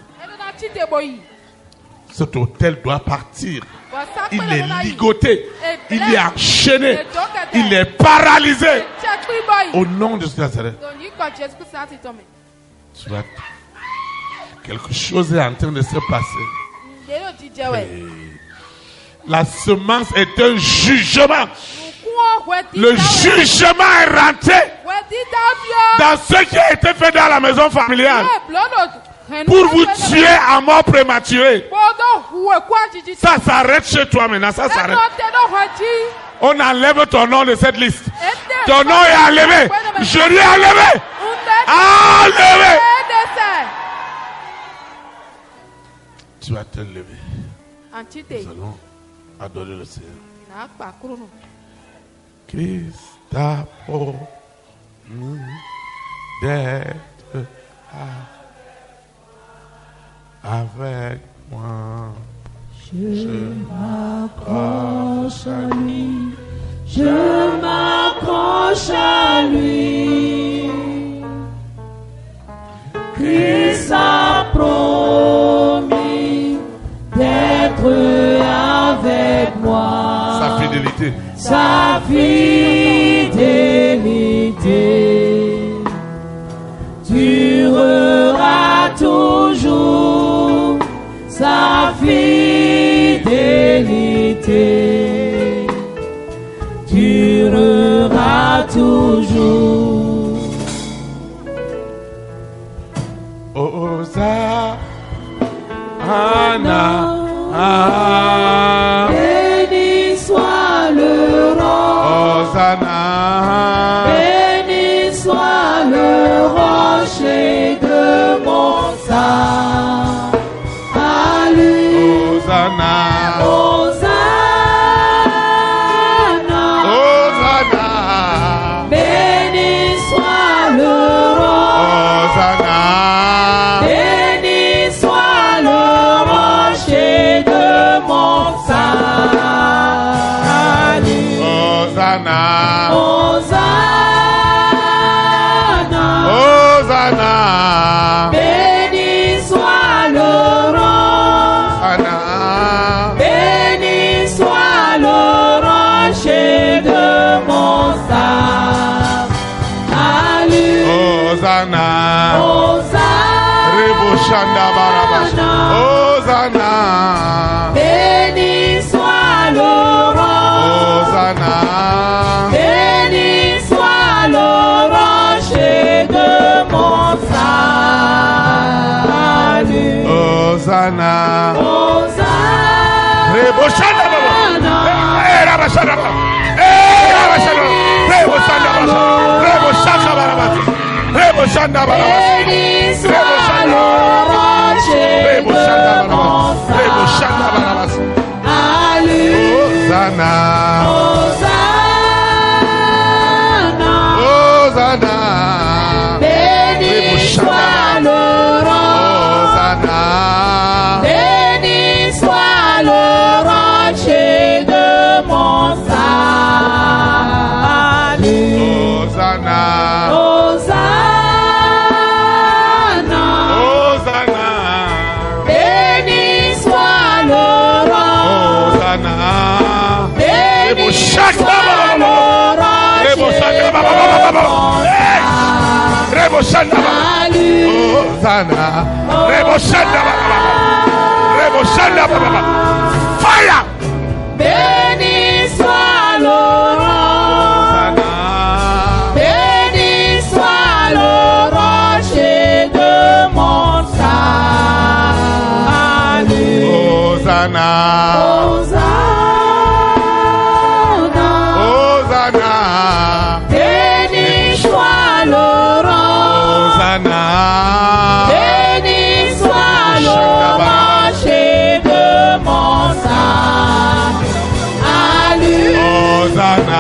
Cet autel doit partir. Il est ligoté. Il est enchaîné. Il est paralysé. Au nom de Jésus Nazareth. Quelque chose est en train de se passer. La semence est un jugement. Le jugement est rentré dans ce qui a été fait dans la maison familiale. Pour vous tuer à mort prématurée. Ça s'arrête chez toi maintenant. Ça s'arrête. On enlève ton nom de cette liste. Ton nom est enlevé. Je l'ai enlevé. Enlevé. Tu vas te lever. Nous allons adorer le Seigneur. Christ a promis d'être avec moi. Je m'accroche à lui. Je m'accroche à lui. Christ a promis d'être avec moi. Sa fidélité. Sa fidélité durera toujours. Sa fidélité durera toujours. Hosanna, béni soit le roi. Hosanna, béni soit le rocher de mon salut. À lui. Hosanna, Hosanna, Hosanna, béni soit le roi. Hosanna, béni soit le rocher de mon salut. Hosanna, Hosanna, Hosanna, béni soit le roi. Béni soit le rocher de mon salut. Hosanna, Hosanna, Hosanna, béni soit le roi. Hosanna, béni soit le rocher de mon salut. Hosanna, Hosanna, fire. Béni soit le roi. Béni soit le rocher Hosanna. Béni soit le rang. Hosanna. Béni soit le rocher de mon salut. À lui. Hosanna.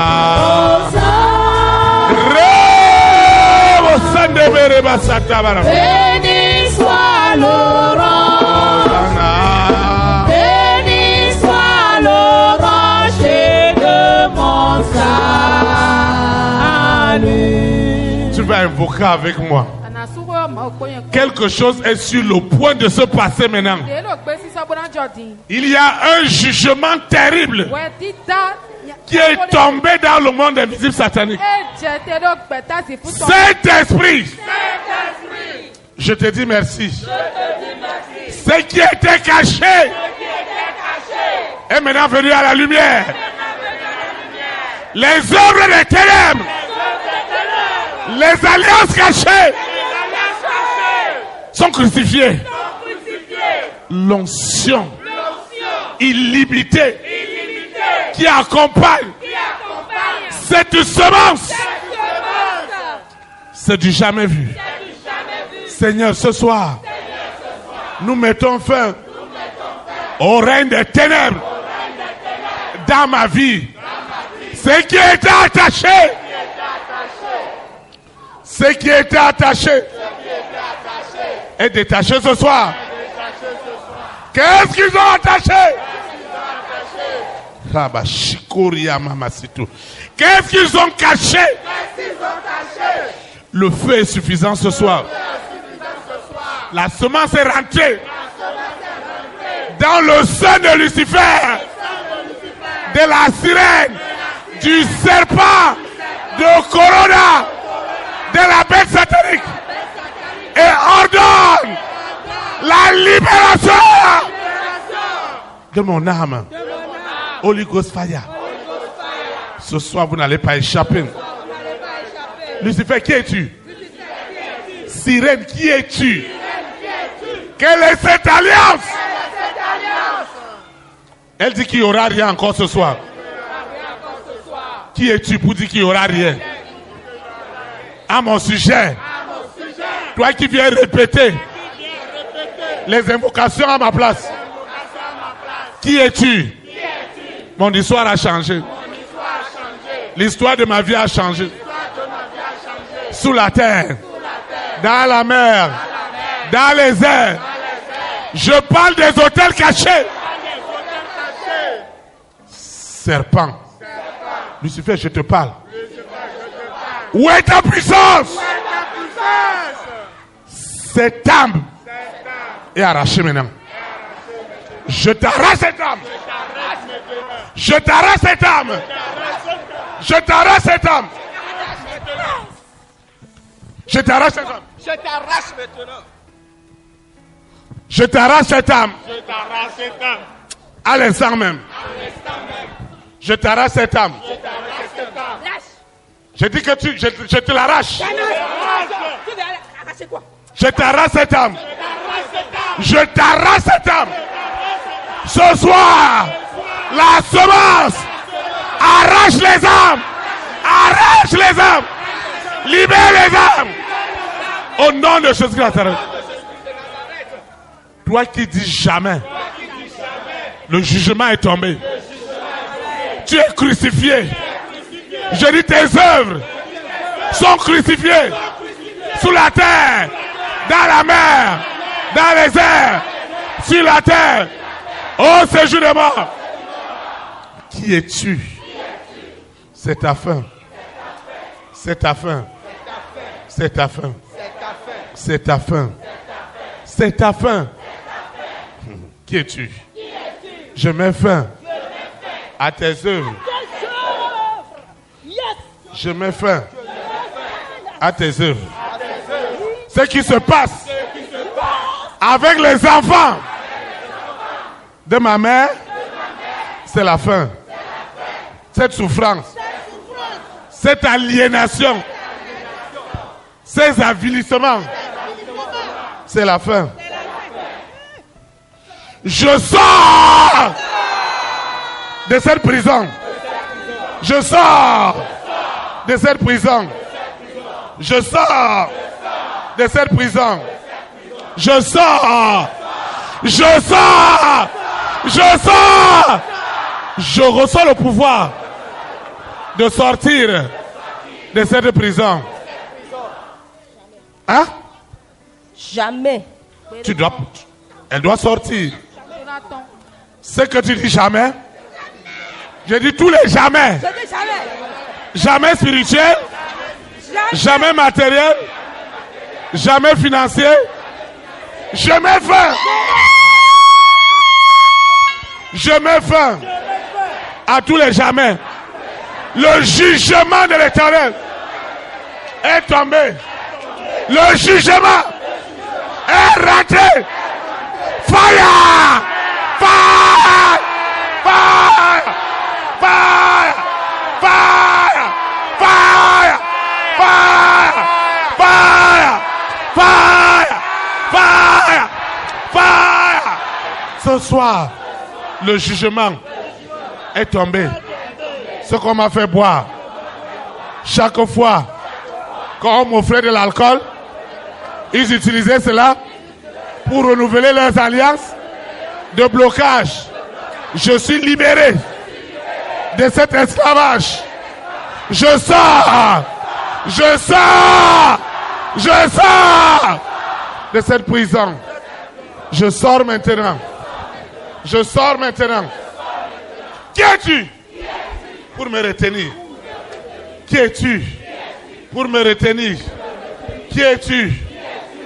Béni soit le rang. Béni soit le rocher de mon salut. Tu vas invoquer avec moi. Quelque chose est sur le point de se passer maintenant. Il y a un jugement terrible qui est tombé dans le monde invisible satanique. Saint-Esprit, je te dis merci. Ce qui était caché est maintenant venu à la lumière. Les œuvres des ténèbres, les alliances cachées sont crucifiées. L'onction illimitée qui accompagne cette semence, c'est du jamais vu. Seigneur, ce soir, nous mettons fin au règne des ténèbres dans ma vie. Ce qui était attaché, ce qui était attaché est détaché ce soir. Qu'est-ce qu'ils ont attaché? Qu'est-ce qu'ils ont caché? Le feu est suffisant ce soir. La semence est rentrée dans le sein de Lucifer, de la sirène, du serpent, de Corona, de la bête satanique, et ordonne la libération de mon âme. Holy Ghost Fire. Ce soir, vous n'allez pas échapper. Lucifer, qui es-tu? Sirène, qui es-tu? Quelle est cette alliance? Elle dit qu'il n'y aura rien encore ce soir. Qui es-tu pour dire qu'il n'y aura rien? À mon sujet. Toi qui viens répéter les invocations à ma place. Qui es-tu? Mon histoire a changé. L'histoire de ma vie a changé. Sous la terre, dans la mer, dans les airs. Je parle des hôtels cachés. Serpent. Lucifer, je te parle. Où est ta puissance? Cette âme est arrachée maintenant. Je t'arrache cette âme. Je t'arrache cette âme. Je t'arrache cette âme. Je t'arrache cette âme. Je t'arrache maintenant. Je t'arrache cette âme. Je t'arrache cette âme. À l'instant même. Je t'arrache cette âme. Je t'arrache cette âme. Je dis que je te l'arrache. Arracher quoi? Je t'arrache cette âme. Je t'arrache cette âme. Ce soir, la semence arrache les âmes. Arrache les âmes. Libère les âmes. Au nom de Jésus-Christ de Nazareth. Toi qui dis jamais, le jugement est tombé. Tu es crucifié. Je dis tes œuvres sont crucifiées sous la terre, dans la mer, dans les airs, sur la terre. Oh séjour de mort. Qui es-tu? C'est ta fin. C'est ta fin. C'est ta fin. C'est ta fin. C'est ta fin. Qui es-tu? Je mets fin à tes œuvres. Je mets fin à tes œuvres. Ce qui se passe avec les enfants de ma mère, c'est la fin. Cette souffrance, cette aliénation, ces avilissements, c'est la fin. Je sors de cette prison. Je sors de cette prison. Je sors de cette prison. Je sors. Je sors. Je sors. Je reçois le pouvoir de sortir de cette prison. Hein? Jamais. Elle doit sortir. Ce que tu dis jamais. Je dis tous les jamais. Jamais spirituel. Jamais matériel. Jamais financier. Je mets fin. Je mets fin à tous les jamais. Le jugement de l'Éternel est tombé. Le jugement est raté. Fire! Fire! Fire! Fire! Fire! Fire! Fire! Fire! Fire! Fire! Fire! Ce soir, le jugement est tombé. Ce qu'on m'a fait boire, chaque fois quand on m'offrait de l'alcool, ils utilisaient cela pour renouveler leurs alliances de blocage. Je suis libéré de cet esclavage. Je sors. Je sors. Je sors de cette prison. Je sors maintenant. Je sors maintenant. Qui es-tu pour me retenir? Qui es-tu pour me retenir? Qui es-tu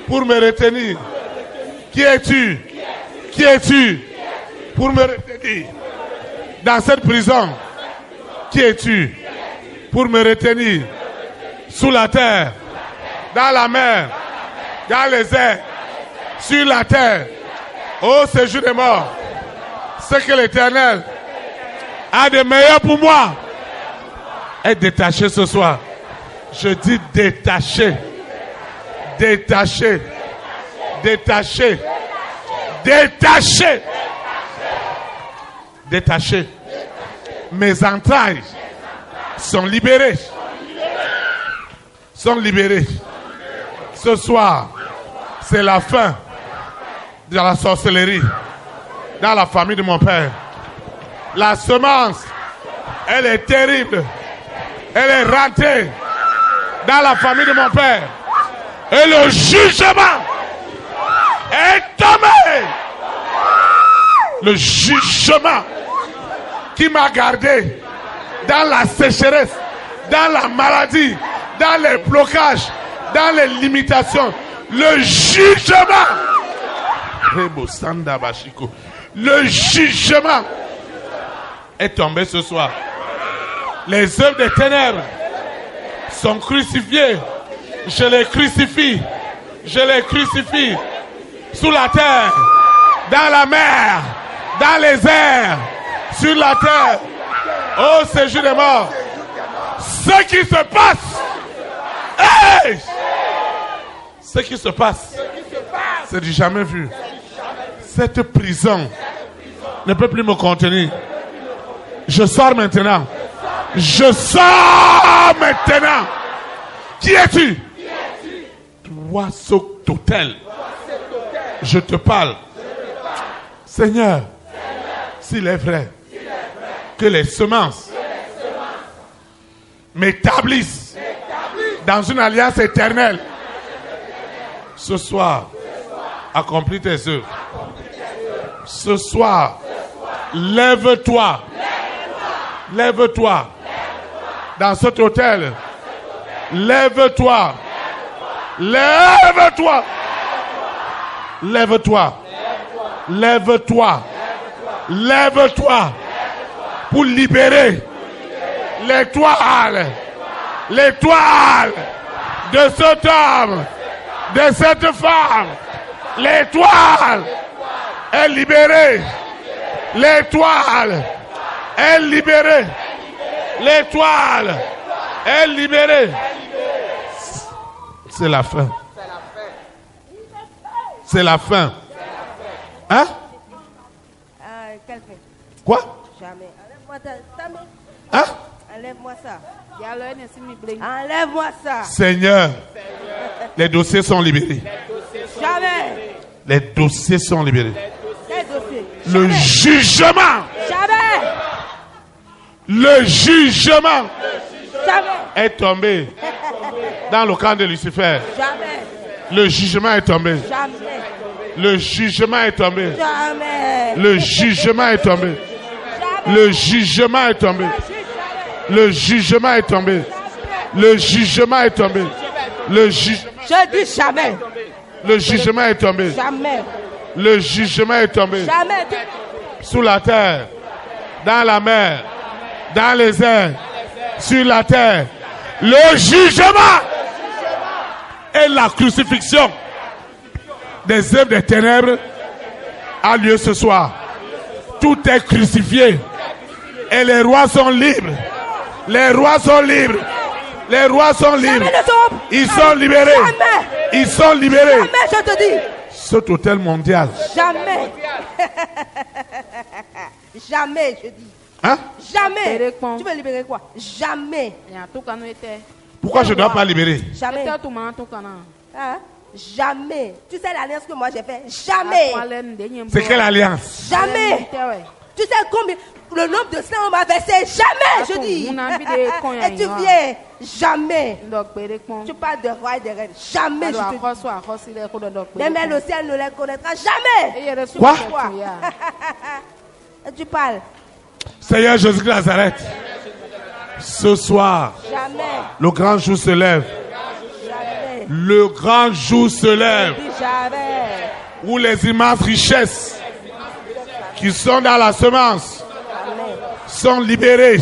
pour me retenir? Qui es-tu? Qui es-tu pour me retenir dans cette prison? Qui es-tu pour me retenir sous la terre, dans la mer, dans les airs, sur la terre, au séjour des morts? Ce que l'Éternel a de meilleur pour moi est détaché ce soir. Je dis détaché. Détaché. Détaché. Détaché. Détaché. Mes entrailles sont libérées. Sont libérées. Ce soir, c'est la fin de la sorcellerie dans la famille de mon père. La semence, elle est terrible. Elle est rentrée dans la famille de mon père. Et le jugement est tombé. Le jugement qui m'a gardé dans la sécheresse, dans la maladie, dans les blocages, dans les limitations. Le jugement. Le jugement est tombé ce soir. Les œuvres des ténèbres sont crucifiées. Je les crucifie. Je les crucifie. Sous la terre, dans la mer, dans les airs, sur la terre, au séjour des morts. Ce qui se passe, hey! Ce qui se passe, c'est du jamais vu. Cette prison ne peut plus me contenir. Je sors maintenant. Je sors maintenant. Qui es-tu? Toi, ce total. Je te parle. Seigneur, s'il est vrai que les semences m'établissent dans une alliance éternelle, ce soir, accomplis tes œuvres. Ce soir, lève-toi. Lève-toi. Dans cet hôtel. Lève-toi. Lève-toi. Lève-toi. Lève-toi. Lève-toi. Pour libérer l'étoile. L'étoile de cet homme. De cette femme. L'étoile est libérée. L'étoile est libérée. L'étoile est libérée. C'est la fin. C'est la fin. Hein? Quoi? Jamais. Enlève-moi ta main. Hein? Enlève-moi ça. Enlève-moi ça. Seigneur, les dossiers sont libérés. Jamais. Les dossiers sont libérés. Quel dossier? Le jugement. Jamais. Le jugement Jamais. est tombé dans le camp de Lucifer. Jamais. Le jugement est tombé. Jamais. Le jugement est tombé. Jamais. Le jugement est tombé. Le jugement est tombé. Le jugement est tombé. Le jugement est tombé. Je dis jamais. Le jugement est tombé. Jamais. Le jugement est tombé. Jamais. Sous la terre, dans la mer, dans les airs, sur la terre. Le jugement et la crucifixion des œuvres des ténèbres a lieu ce soir. Tout est crucifié et les rois sont libres. Les rois sont libres. Les rois sont libres. Ils sont libérés. Ils sont libérés. Jamais, je te dis. Cet hôtel mondial. Jamais. Jamais, je dis. Hein? Jamais. Tu veux libérer quoi? Jamais. Pourquoi je ne dois pas libérer? Jamais. Hein? Jamais. Tu sais l'alliance que moi j'ai fait? Jamais. C'est quelle alliance? Jamais. Tu sais combien le nombre de sang on m'a versé? Jamais, je dis. Et tu viens? Jamais. Tu parles de roi et de reine. Jamais, je te dis. Même le ciel ne les connaîtra jamais. Quoi? Et tu parles? Seigneur Jésus de Nazareth, ce soir, jamais. Le grand jour se lève. Jamais. Le grand jour se lève. Jamais. Où les immenses richesses qui sont dans la semence sont libérées.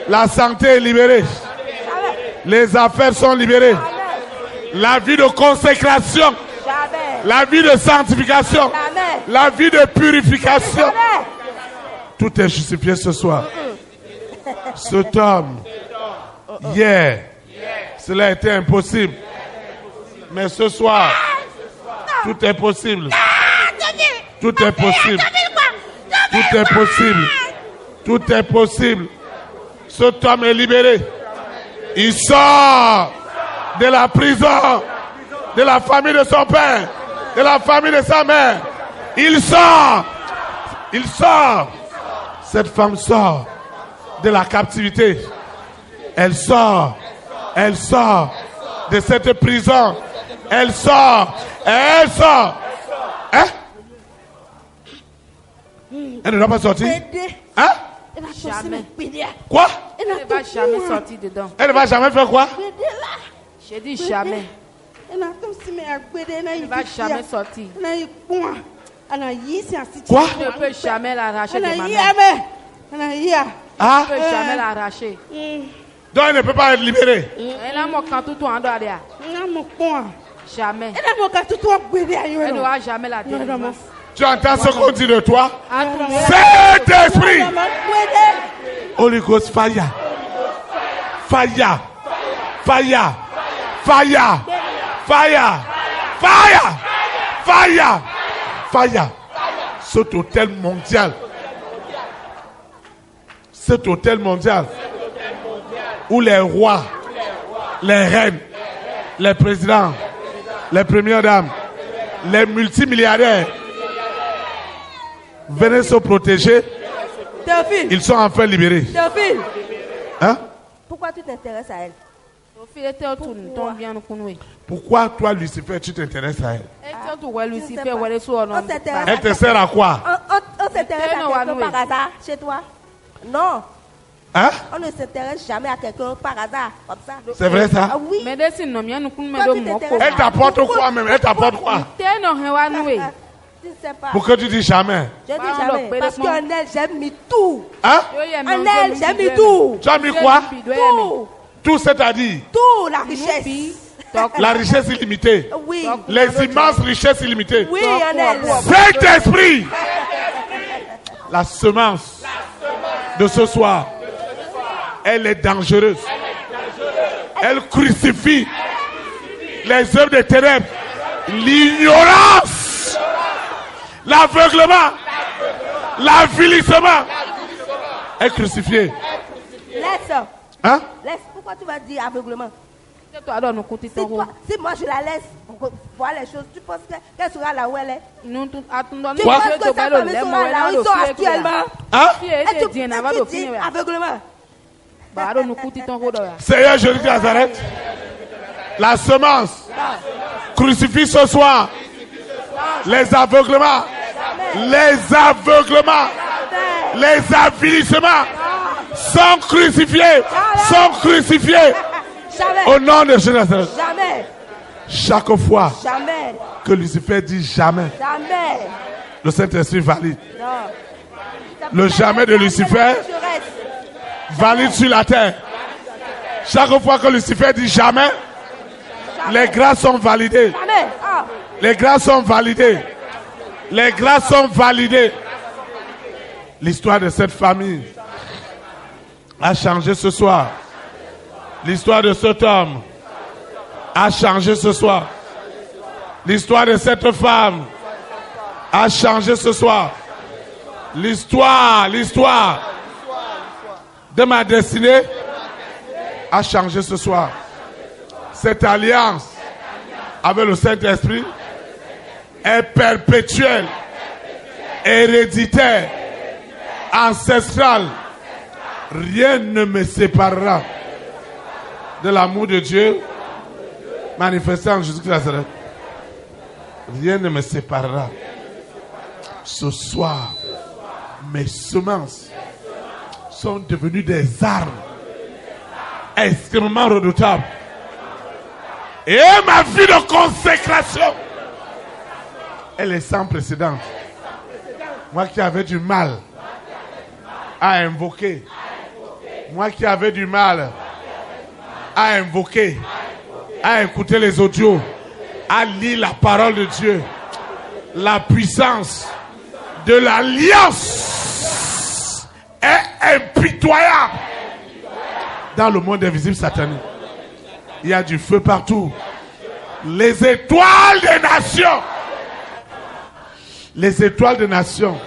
La santé est libérée. Les affaires sont libérées. La vie de consécration. La vie de sanctification. La vie de purification. Tout est justifié ce soir. Cet homme, hier, cela était impossible. Mais ce soir, tout est possible. Tout est possible. Tout est possible. Tout est possible. Cet homme est libéré. Il sort de la prison, de la famille de son père, de la famille de sa mère. Il sort. Il sort. Cette femme sort de la captivité. Elle sort. Elle sort de cette prison. Elle sort. Elle sort. Hein? Elle ne doit pas sortir? Hein? Jamais. Quoi? Elle ne va jamais sortir dedans. Elle ne va jamais faire quoi? J'ai dit jamais. Elle ne va jamais sortir. Quoi? Tu ne peux jamais l'arracher de ma main. Ah? Tu ne peux jamais l'arracher. Donc elle ne peut pas être libérée. Elle a mon cantou tout en dehors. Jamais. Elle ne va jamais la délivrance. Tu entends ce qu'on dit de toi? Saint-Esprit! Holy Ghost fire. Fire. Fire. Fire. Fire. Fire. Fire. Fire. Cet hôtel mondial. Cet hôtel mondial où les rois, les reines, les présidents, les premières dames, les multimilliardaires venaient se protéger. Théophile. Ils sont enfin libérés. Théophile. Hein? Pourquoi tu t'intéresses à elle? Pourquoi toi, Lucifer, tu t'intéresses à elle? On s'intéresse. Elle te sert à quoi? On s'intéresse à quelqu'un par hasard chez toi? Non. Hein? On ne s'intéresse jamais à quelqu'un par hasard, comme ça. C'est vrai ça? Ah oui. Elle t'apporte quoi même? Elle t'apporte quoi? Tu ne sais pas. Pourquoi tu dis jamais? Je dis jamais. Parce qu'en elle, j'ai mis tout. Hein? En elle, j'ai mis tout. Tu as mis quoi? Tout. Tout, c'est-à-dire? Tout, la richesse. La richesse illimitée. Oui. Les immenses richesses illimitées. Oui, en elle. Saint-Esprit. La semence de ce soir, elle est dangereuse. Elle crucifie les œuvres des ténèbres, l'ignorance, l'aveuglement, L'avilissement est crucifié. Laisse. Hein? Laisse. Pourquoi tu vas dire aveuglement? Si moi je la laisse voir les choses, tu penses qu'elle sera là où elle est? Tu penses que sa famille sera là où ils sont actuellement? Hein? Et tu dis aveuglement. Seigneur Jésus de Nazareth, la semence crucifie ce soir les aveuglements, les avilissements sont crucifiés, au nom de Jésus de Nazareth. Jamais. Chaque fois Jamais. que Lucifer dit jamais, le Saint-Esprit valide. Non. Le jamais de Lucifer valide sur la terre. Chaque fois que Lucifer dit jamais, les grâces sont validées. Les grâces sont validées. Les grâces sont validées. L'histoire de cette famille a changé ce soir. L'histoire de cet homme a changé ce soir. L'histoire de cette femme a changé ce soir. L'histoire de ma destinée a changé ce soir. Cette alliance avec le Saint-Esprit est perpétuelle, héréditaire, ancestrale. Rien ne me séparera de l'amour de Dieu manifesté en Jésus-Christ de Nazareth. Rien ne me séparera. Ce soir, mes semences sont devenues des armes extrêmement redoutables. Et ma vie de consécration, elle est sans précédent. Moi qui avais du mal à invoquer, moi qui avais du mal à invoquer, à écouter les audios, à lire la parole de Dieu, la puissance de l'alliance est impitoyable. Dans le monde invisible satanique, il y a du feu partout. Les étoiles des nations, les étoiles des nations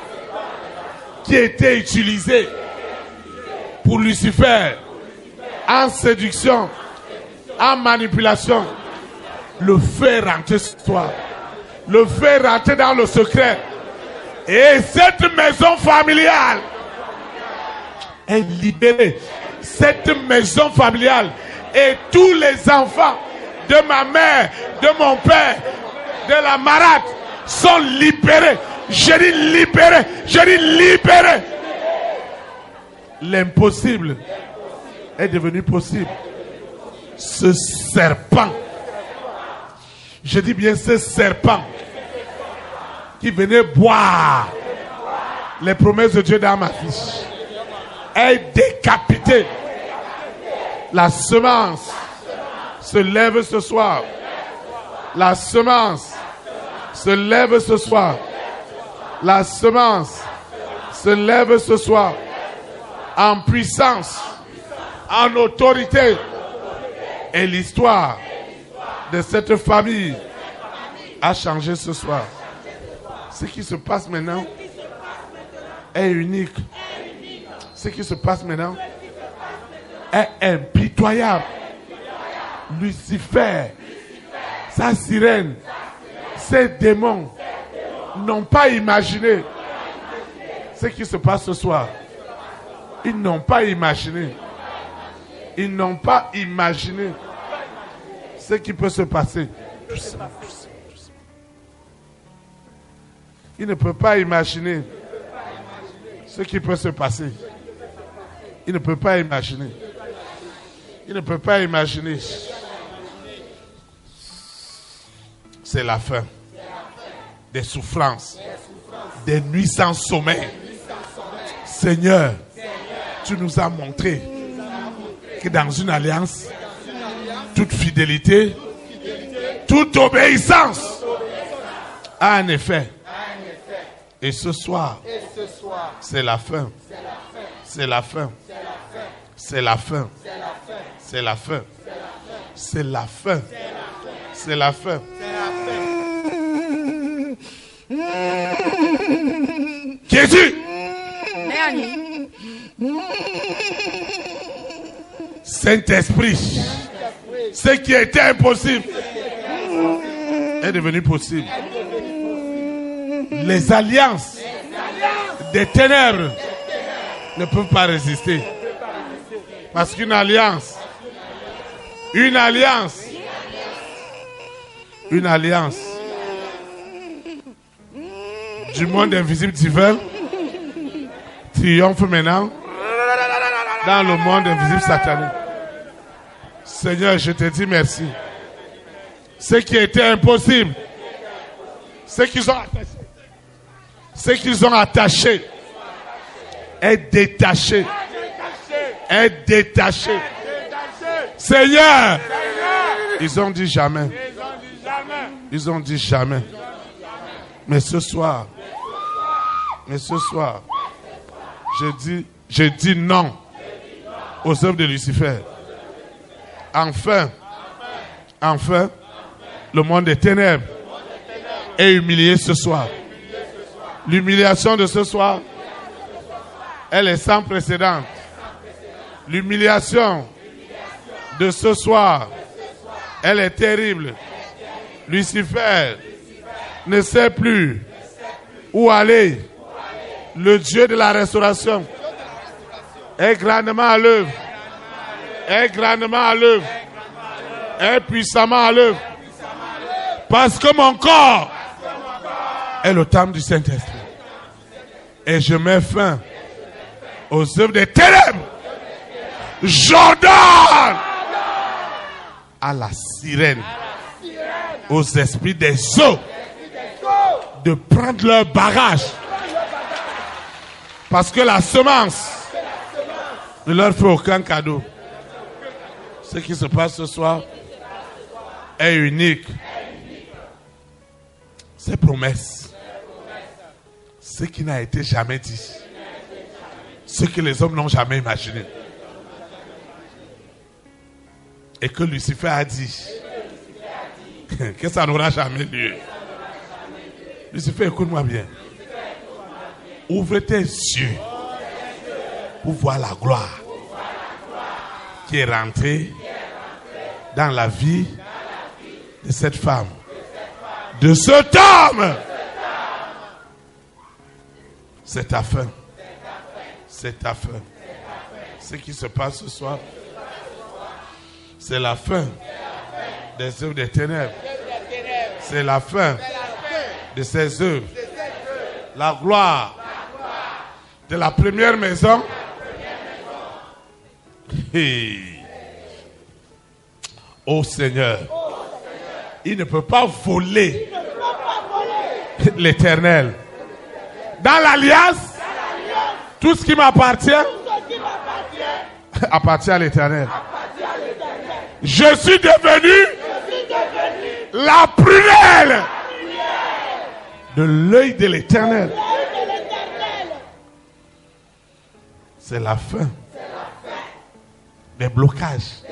qui étaient utilisées pour Lucifer en séduction, en manipulation, le feu est rentré ce soir. Le feu est rentré dans le secret. Et cette maison familiale est libérée. Cette maison familiale et tous les enfants de ma mère, de mon père, de la marade sont libérés. Je dis libérés. Je dis libérés. L'impossible est devenu possible. Ce serpent, je dis bien ce serpent qui venait boire les promesses de Dieu dans ma fiche est décapité. La semence se lève ce soir. La semence se lève ce soir. La semence se lève ce soir. En puissance, en autorité. Et l'histoire de cette famille a changé ce soir. Ce qui se passe maintenant est unique. Ce qui se passe maintenant est impitoyable. Lucifer, sa sirène, ses démons n'ont pas imaginé ce qui se passe ce soir. Ils n'ont pas imaginé. Ils n'ont pas imaginé ce qui peut se passer. Ils ne peuvent pas imaginer ce qui peut se passer. Ils ne peuvent pas imaginer. Ils ne peuvent pas imaginer. C'est la fin. Des souffrances. Des nuits sans sommeil. Seigneur, tu nous as montré que dans une alliance, toute fidélité, toute obéissance a un effet. Et ce soir, c'est la fin. C'est la fin. C'est la fin. C'est la fin. C'est la fin. C'est la fin. Jésus Saint-Esprit, ce qui était impossible est devenu possible. Les alliances des ténèbres ne peuvent pas résister. Parce qu'une alliance du monde invisible divin triomphe maintenant dans le monde invisible satanique. Seigneur, je te dis merci. Ce qui était impossible, ce qu'ils ont attaché est détaché. Est détaché. Seigneur, ils ont dit jamais. Ils ont dit jamais. Mais ce soir, je dis non aux œuvres de Lucifer. Enfin, le monde des ténèbres est humilié ce soir. L'humiliation de ce soir, elle est sans précédent. L'humiliation de ce soir, elle est terrible. Lucifer ne sait plus où aller. Le Dieu de la restauration est grandement à l'œuvre. Est grandement à l'œuvre. Est puissamment à l'œuvre. Parce que mon corps est le temple du Saint-Esprit. Et je mets fin aux œuvres des ténèbres. J'ordonne à la sirène, aux esprits des eaux, de prendre leur bagage. Parce que la semence ne leur fait aucun cadeau. Ce qui se passe ce soir est unique. C'est promesse. Ce qui n'a été jamais dit. Ce que les hommes n'ont jamais imaginé. Et que Lucifer a dit que ça n'aura jamais lieu. Lucifer, écoute-moi bien. Ouvre tes yeux pour voir la gloire qui est rentrée dans la vie de cette femme, de cet homme. C'est ta fin. C'est ta fin. Ce qui se passe ce soir, c'est la fin des œuvres des ténèbres. C'est la fin de ces œuvres. La gloire de la première maison. Oh Seigneur, il ne peut pas voler l'Éternel. Dans l'alliance, tout ce qui m'appartient appartient à l'Éternel. Je suis devenu la prunelle de l'œil de l'Éternel. C'est la fin des blocages.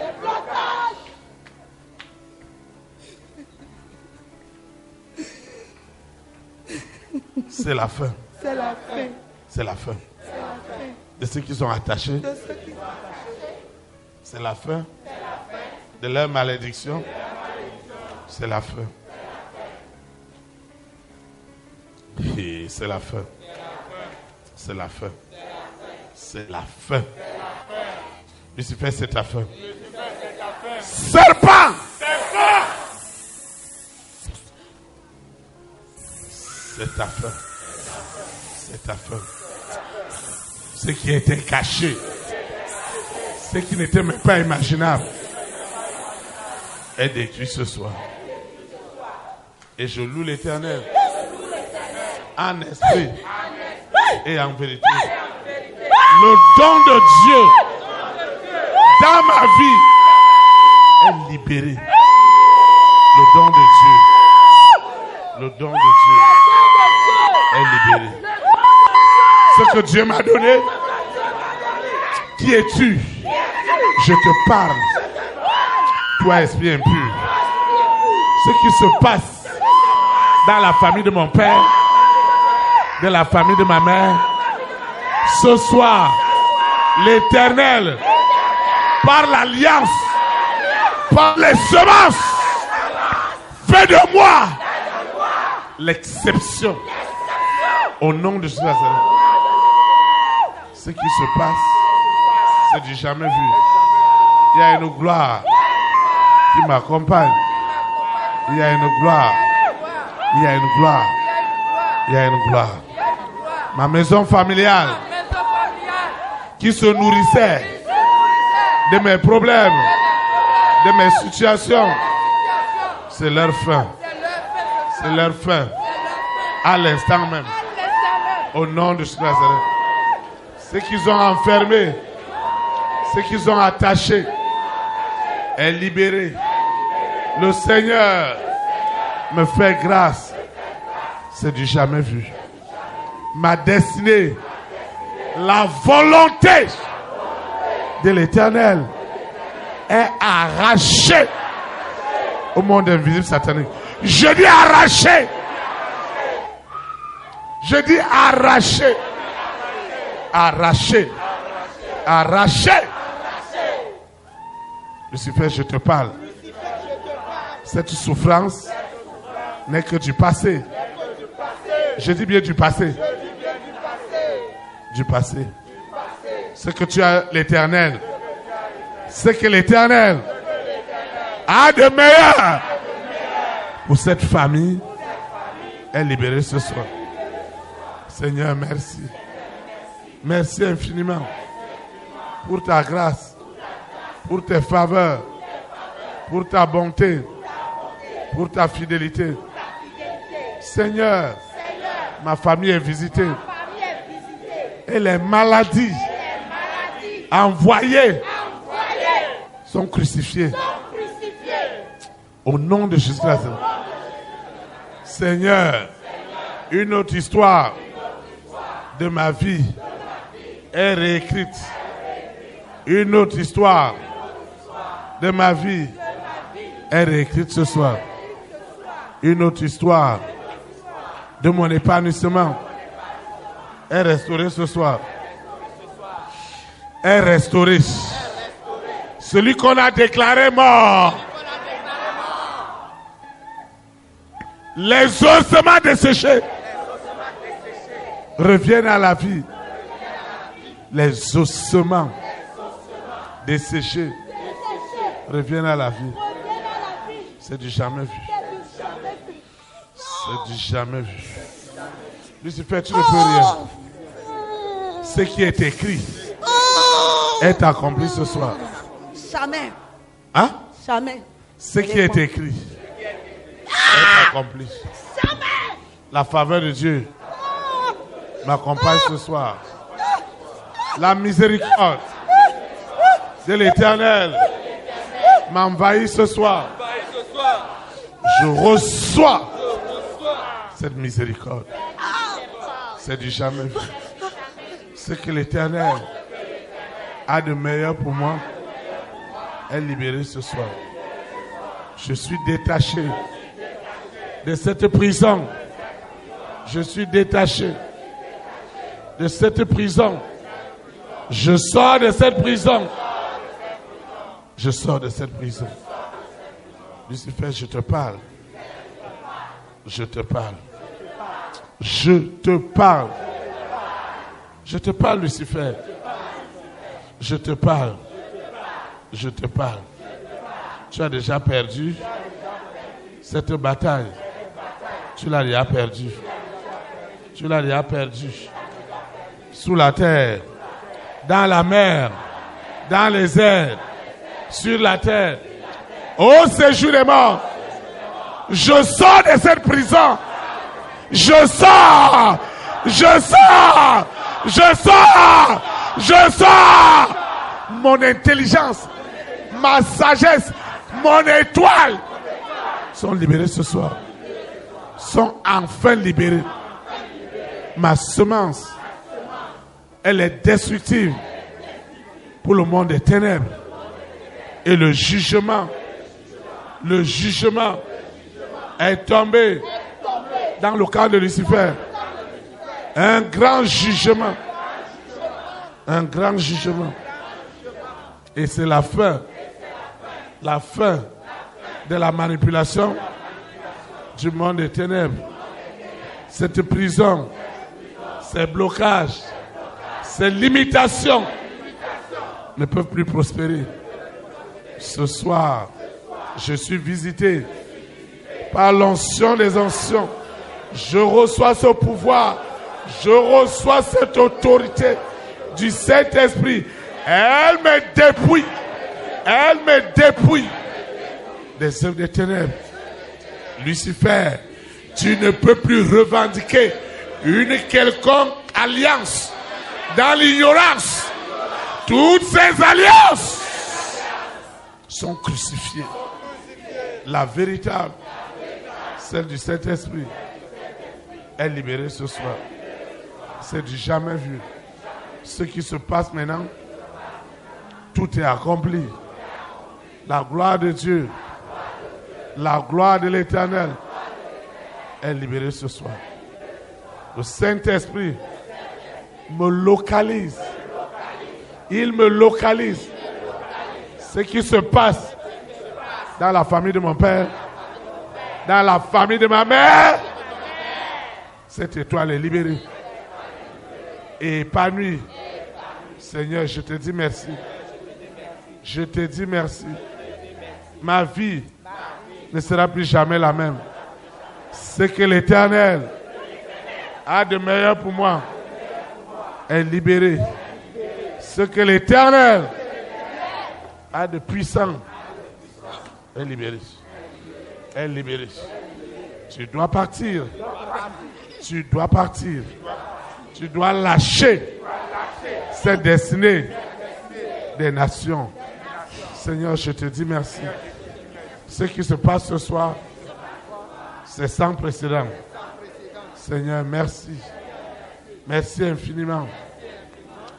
C'est la fin. C'est la fin. C'est la fin. De ceux qui sont attachés. C'est la fin de leur malédiction. C'est la fin. Et c'est la fin. C'est la fin. C'est la fin. Lucifer, c'est ta fin. Serpent! C'est ta fin. C'est ta fin. Ce qui était caché, ce qui n'était même pas imaginable, est détruit ce soir. Et je loue l'Éternel en esprit et en vérité. Le don de Dieu dans ma vie est libéré. Le don de Dieu. Le don de Dieu est libéré. Ce que Dieu m'a donné, qui es-tu? Je te parle. Toi, esprit impur. Ce qui se passe dans la famille de mon père, de la famille de ma mère, Ce soir, l'Éternel, par l'alliance, par les semences, fait de moi l'exception. Au nom de Jésus. Ce qui se passe, c'est du jamais vu. Il y a une gloire qui m'accompagne. Il y a une gloire. Il y a une gloire. Il y a une gloire. Ma maison familiale qui se nourrissait de mes problèmes, de mes situations, c'est leur fin. C'est leur fin. À l'instant même. Au nom de Jésus Nazareth. Ce qu'ils ont enfermé, ce qu'ils ont attaché, est libéré. Le Seigneur me fait grâce. C'est du jamais vu. Ma destinée, la volonté de l'Éternel est arrachée au monde invisible satanique. Je dis arraché. Je dis arraché. Arraché. Arraché. Lucifer, je te parle. Cette souffrance n'est que du passé. Je dis bien du passé. Du passé. Ce que tu as, l'Éternel. Ce que l'Éternel a de meilleur pour cette famille est libérée ce soir. Seigneur, merci. Merci infiniment pour ta grâce, pour tes faveurs, pour ta bonté, pour ta fidélité. Seigneur, ma famille est visitée et les maladies envoyées sont crucifiées. Au nom de Jésus-Christ. Seigneur, une autre histoire de ma vie est réécrite. Une autre histoire de ma vie est réécrite ce soir. Une autre histoire de mon épanouissement est restaurée ce soir. Est restaurée. Celui qu'on a déclaré mort. Les ossements desséchés reviennent à la vie. Les ossements desséchés reviennent à la vie. C'est du jamais vu. C'est du jamais vu. Lucifer, tu ne peux rien. Ce qui est écrit est accompli ce soir. Jamais. Hein? Jamais. Ce qui est écrit est accompli. La faveur de Dieu m'accompagne ce soir. La miséricorde de l'Éternel m'envahit ce soir. Je reçois cette miséricorde. C'est du jamais vu. Ce que l'Éternel a de meilleur pour moi est libéré ce soir. Je suis détaché de cette prison. Je suis détaché de cette prison. Je sors de cette prison. Je sors de cette prison. Lucifer, je te parle. Je te parle. Je te parle. Je te parle, Lucifer. Je te parle. Je te parle. Tu as déjà perdu cette bataille. Tu l'as déjà perdu. Tu l'as déjà perdu. Sous la terre, dans la mer, dans les airs, sur la terre. Au séjour des morts. Je sors de cette prison. Je sors. Je sors. Je sors. Je sors. Mon intelligence, ma sagesse, mon étoile sont libérés ce soir. Sont enfin libérés. Ma semence, elle est destructive pour le monde des ténèbres. Et le jugement est tombé dans le camp de Lucifer. Un grand jugement Un grand jugement. Et c'est la fin. La fin de la manipulation du monde des ténèbres. Cette prison, ces blocages, ces limitations ne peuvent plus prospérer. Ce soir, je suis visité par l'onction des anciens. Je reçois ce pouvoir, je reçois cette autorité du Saint-Esprit. Elle me dépouille des œuvres des ténèbres. Lucifer, tu ne peux plus revendiquer une quelconque alliance dans l'ignorance. Toutes ces alliances sont crucifiées. La véritable, celle du Saint-Esprit, est libérée ce soir. C'est du jamais vu. Ce qui se passe maintenant, tout est accompli. La gloire de Dieu, la gloire de l'Éternel est libérée ce soir. Le Saint-Esprit me localise. Il me localise. Ce qui se passe dans la famille de mon père, dans la famille de ma mère, cette étoile est libérée et épanouie. Seigneur, je te dis merci. Je te dis merci. Ma vie ne sera plus jamais la même. Ce que l'Éternel a de meilleur pour moi est libéré. Ce que l'Éternel a de puissant est libéré. Est libéré. Tu dois partir. Tu dois partir. Tu dois lâcher cette destinée des nations. Seigneur, je te dis merci. Ce qui se passe ce soir, c'est sans précédent. Seigneur, merci. Merci infiniment.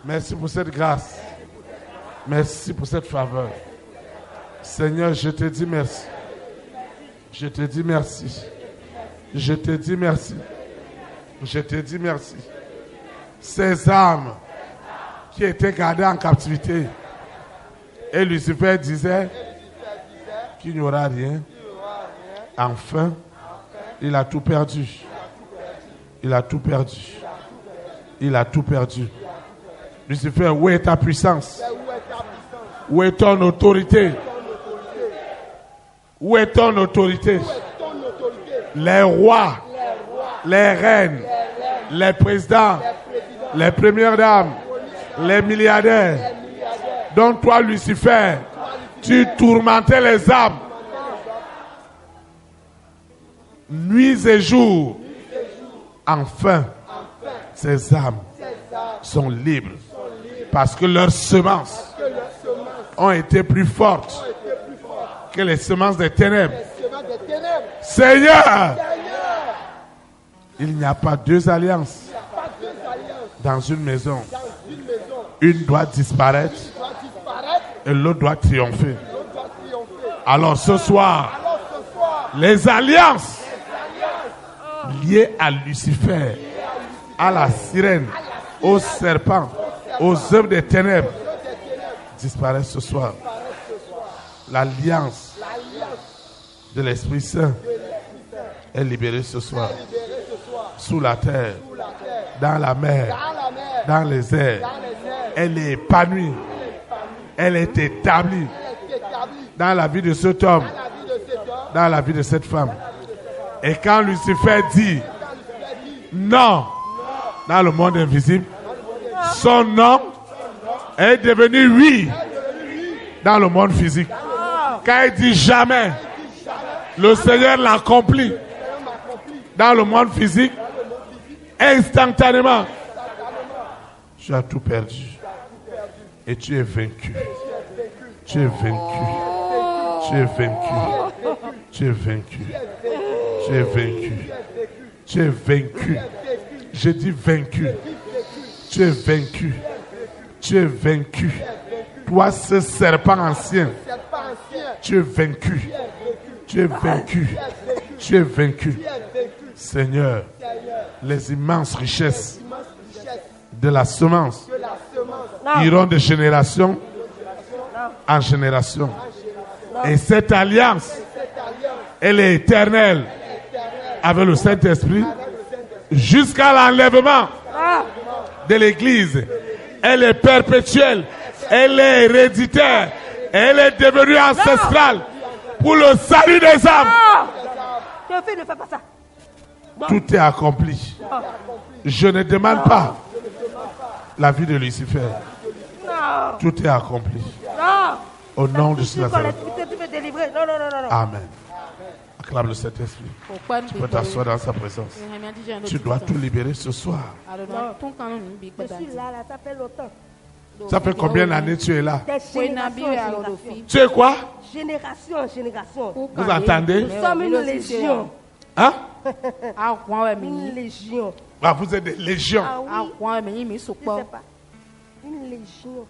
Merci pour cette grâce. Merci pour cette faveur. Seigneur, je te dis merci. Je te dis merci. Je te dis merci. Je te dis merci. Ces âmes qui étaient gardées en captivité. Et Lucifer disait qu'il n'y aura rien. Enfin, il a tout perdu. Il a tout perdu. Il a tout perdu. Lucifer, où est ta puissance? Où est ton autorité? Où est ton autorité? Les rois, les reines, les présidents, les premières dames, les milliardaires, dont toi, Lucifer, tu tourmentais les âmes. Nuit et jour. Enfin, ces âmes sont libres. Parce que leurs semences ont été plus fortes que les semences des ténèbres. Seigneur, il n'y a pas deux alliances dans une maison. Une doit disparaître et l'autre doit triompher. Alors ce soir, les alliances liées à Lucifer, à la sirène, au serpent, aux œuvres des ténèbres disparaissent ce soir. L'alliance de l'Esprit Saint est libérée ce soir. Sous la terre, dans la mer, dans les airs. Elle est épanouie. Elle est établie dans la vie de cet homme, dans la vie de cette femme. Et quand Lucifer dit non dans le monde invisible, son nom est devenu oui dans le monde physique. Quand il dit jamais, le Seigneur l'accomplit dans le monde physique. Instantanément, tu as tout perdu. Et tu es vaincu. Tu es vaincu. Tu es vaincu. Tu es vaincu. Tu es vaincu. Tu es vaincu. Je dis vaincu. Tu es vaincu. Tu es vaincu. Toi, ce serpent ancien, tu es vaincu. Tu es vaincu. Tu es vaincu. Seigneur, les immenses richesses de la semence iront de génération en génération. Et cette alliance, elle est éternelle avec le Saint-Esprit jusqu'à l'enlèvement de l'Église. Elle est perpétuelle, elle est héréditaire, elle est devenue ancestrale pour le salut des âmes. Théophile, ne fais pas ça. Tout est accompli. Je ne demande pas la vie de Lucifer. Tout est accompli. Au nom de Jésus. Amen. Acclame le Saint-Esprit. Tu peux t'asseoir dans sa présence. Tu dois tout libérer ce soir. Je suis là, ça fait longtemps. Ça fait combien d'années tu es là? Tu es quoi? Génération en génération. Vous entendez? Nous sommes une légion. Hein? Une légion. Ah, vous êtes des légions. Ah oui. Je sais pas. Une légion.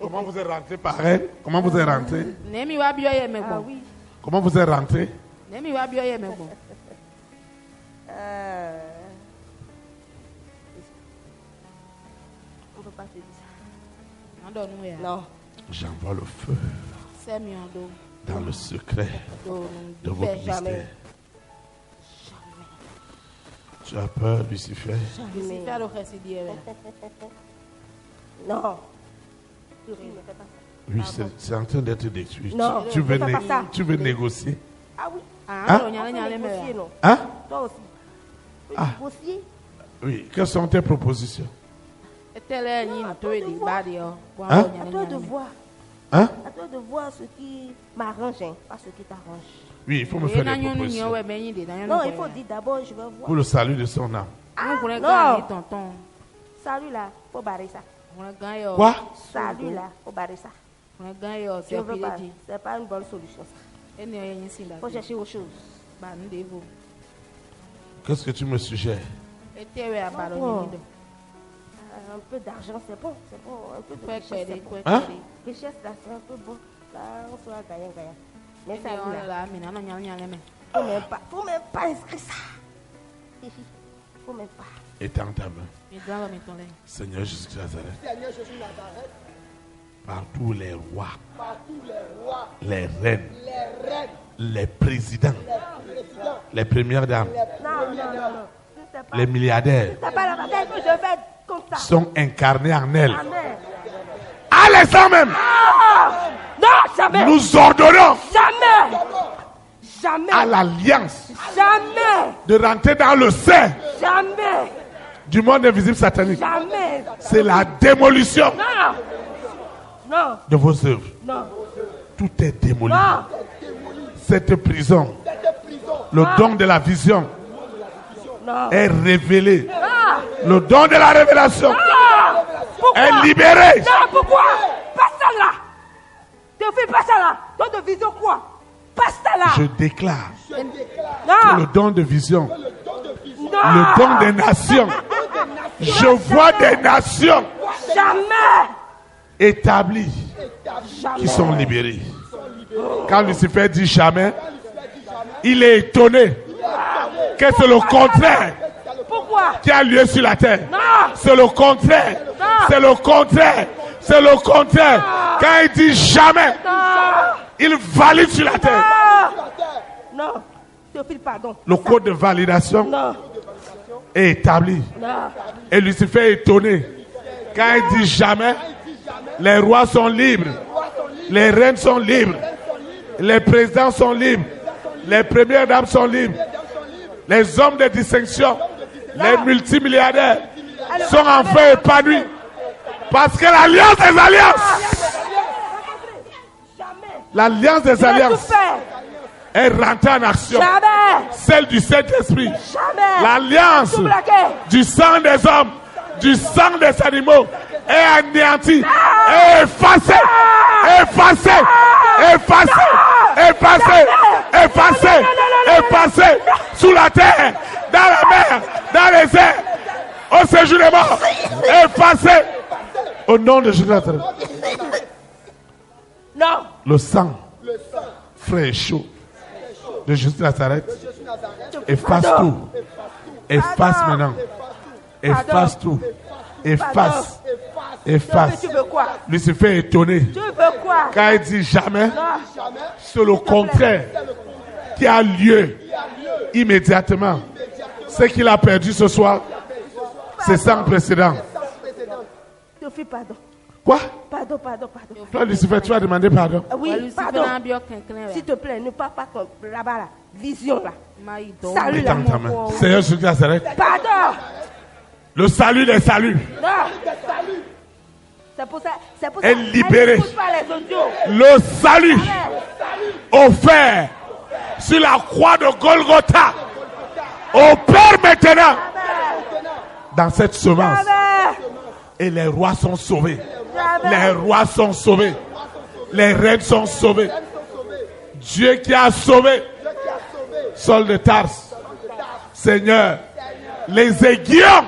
Comment vous êtes rentré par elle? Comment vous êtes rentré? Ah oui. Comment vous êtes rentré? On ne peut pas te dire ça. Non. J'envoie le feu dans le secret de votre mystère. Tu as peur, Lucifer? Non. Oui, c'est en train d'être détruit. Non, tu veux négocier? Ah oui. Hein? Toi aussi. Ah. Oui, quelles sont tes propositions? À toi de voir. Hein? À toi de voir ce qui m'arrange, pas ce qui t'arrange. Oui, il faut me faire des propositions. Non, il faut dire d'abord, je vais voir. Pour le salut de son âme. Non. Salut là, faut barrer ça. Quoi? Salut là, faut barrer ça. Je veux pas. C'est pas une bonne solution. Il faut chercher autre chose. Qu'est-ce que tu me suggères? Un peu d'argent, c'est bon. Un peu de richesse, c'est bon. Hein? Richesse, là, c'est un peu bon. Là, on soit gagnant. Mais ça, faut même pas inscrire ça. Faut même pas. Étends ta main. Seigneur Jésus de Nazareth. Partout les rois, les reines, les présidents, les premières dames, les milliardaires sont incarnés en elle. À l'instant même, non, jamais. Nous ordonnons jamais à l'alliance jamais de rentrer dans le sein jamais du monde invisible satanique. Jamais. C'est la démolition de vos œuvres. Non. Tout est démoli. Non. Cette prison, le don de la vision est révélé. Le don de la révélation est libéré. Non, pourquoi? Pas ça là. Théophile, pas ça là. Don de vision quoi? Pas ça là. Je déclare que le don de vision, le don des nations, je vois des nations établies qui sont libérées. Quand Lucifer dit jamais, il est étonné que c'est le contraire qui a lieu sur la terre. C'est le contraire. C'est le contraire. C'est le contraire. Quand il dit jamais, il valide sur la terre. Non. Théophile, pardon. Le code de validation est établi. Et Lucifer est étonné. Quand il dit jamais, les rois sont libres. Les reines sont libres. Les présidents sont libres. Les premières dames sont libres. Les hommes de distinction, les multimilliardaires sont enfin épanouis. Parce que l'alliance des alliances, des alliances est rentrée en action. Celle du Saint-Esprit. L'alliance du sang des hommes, du sang des animaux est anéantie, est effacée, effacée, effacée, effacée, effacée, effacée, sous la terre, dans la mer, dans les airs, au séjour des morts, effacée. Au nom de Jésus. Non. Le sang frais et chaud de Jésus de Nazareth efface tout. Efface maintenant. Efface tout. Efface. Efface. Tu veux quoi? Lucifer est étonné. Tu veux quoi? Quand il dit jamais, c'est le contraire qui a lieu immédiatement. Ce qu'il a perdu ce soir, c'est sans précédent. Je fais pardon. Quoi? Pardon. Toi, Lucifer, tu as demandé pardon? Oui, pardon. S'il te plaît, ne parle pas comme là-bas, là. Vision, là. Salut, là. Seigneur Jésus de Nazareth. Pardon. Le salut des saluts. Non. C'est pour ça. Est libéré. Les le salut offert sur la croix de Golgotha opère maintenant dans cette semence. Et les rois sont sauvés. Les rois sont sauvés. Les reines sont sauvées. Dieu qui a sauvé Saul de Tarse. Seigneur, les aiguillons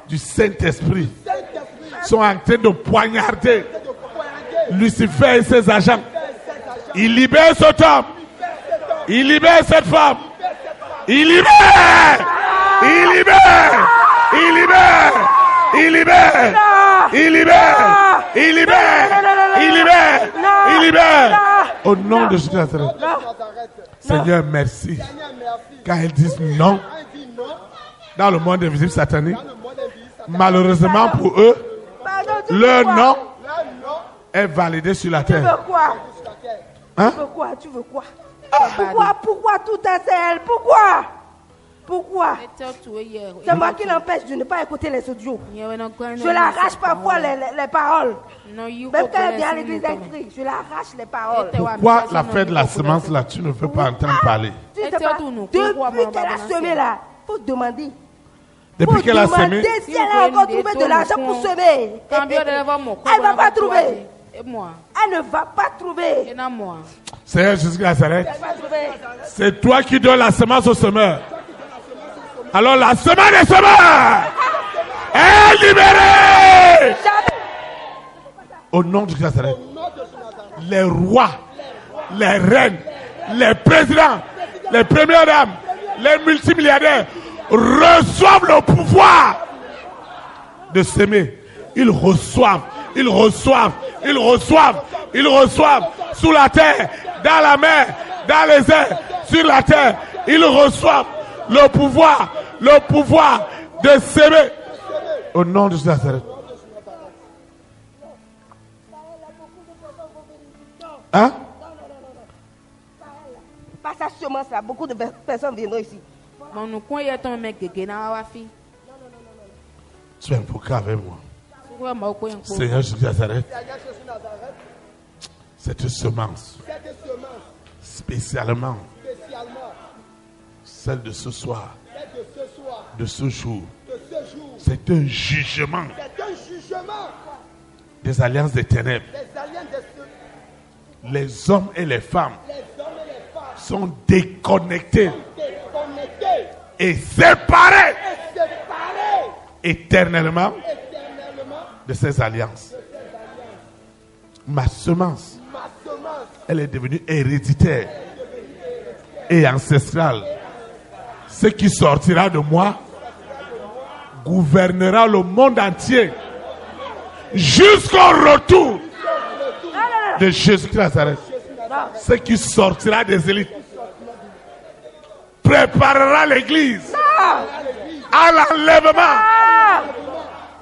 du Saint-Esprit sont en train de poignarder Lucifer et ses agents. Il libère cet homme. Il libère cette femme. Il libère. Il libère. Il libère. Il libère. Il libère. Il libère. Il libère. Il libère. Au nom de Jésus de Nazareth. Seigneur, merci. Quand ils disent non, dans le monde invisible satanique, malheureusement pour eux, leur nom est validé sur la terre. Tu veux quoi? Hein? Tu veux quoi? Pourquoi tout à elle? Pourquoi? C'est moi qui l'empêche de ne pas écouter les audios. Je l'arrache parfois les paroles. Même quand elle vient à l'église écrite, je l'arrache les paroles. Pourquoi la fête de la semence là, tu ne veux pas entendre parler? Depuis qu'elle a semé là, il faut demander. Depuis qu'elle a semé, si elle a encore trouvé de l'argent pour semer, elle ne va pas trouver. Elle ne va pas trouver. Seigneur Jésus de Nazareth, c'est toi qui donnes la semence au semeur. Alors la semence des semeurs est libérée. Au nom de Nazareth, les rois, les reines, les présidents, les premières dames, les multimilliardaires reçoivent le pouvoir de s'aimer. Ils reçoivent sous la terre, dans la mer, dans les airs, sur la terre. Ils reçoivent le pouvoir de s'aimer. Au nom de Nazareth. Hein? Par sa semence là, beaucoup de personnes viendront ici. Tu es invoqué avec moi. Seigneur Jésus de Nazareth, cette semence, spécialement celle de ce soir, de ce jour, c'est un jugement des alliances des ténèbres. Les hommes et les femmes sont déconnectés et séparés éternellement de ces alliances. Ma semence, elle est devenue héréditaire et ancestrale. Ce qui sortira de moi gouvernera le monde entier jusqu'au retour de Jésus-Christ Nazareth. Ce qui sortira des élites préparera l'église à l'enlèvement.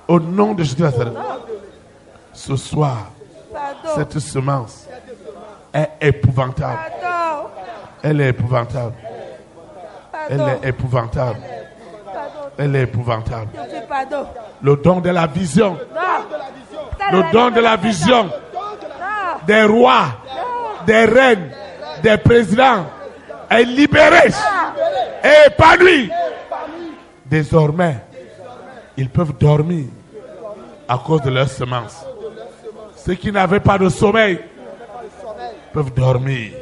Au nom de Jésus Nazareth. Ce soir, cette semence est épouvantable. Elle est épouvantable. Elle est épouvantable. Elle est épouvantable. Le don de la vision. Le don de la vision des rois, des reines, des présidents est libéré et épanoui. Désormais, ils peuvent dormir à cause de leur semence. Ceux qui n'avaient pas de sommeil peuvent dormir.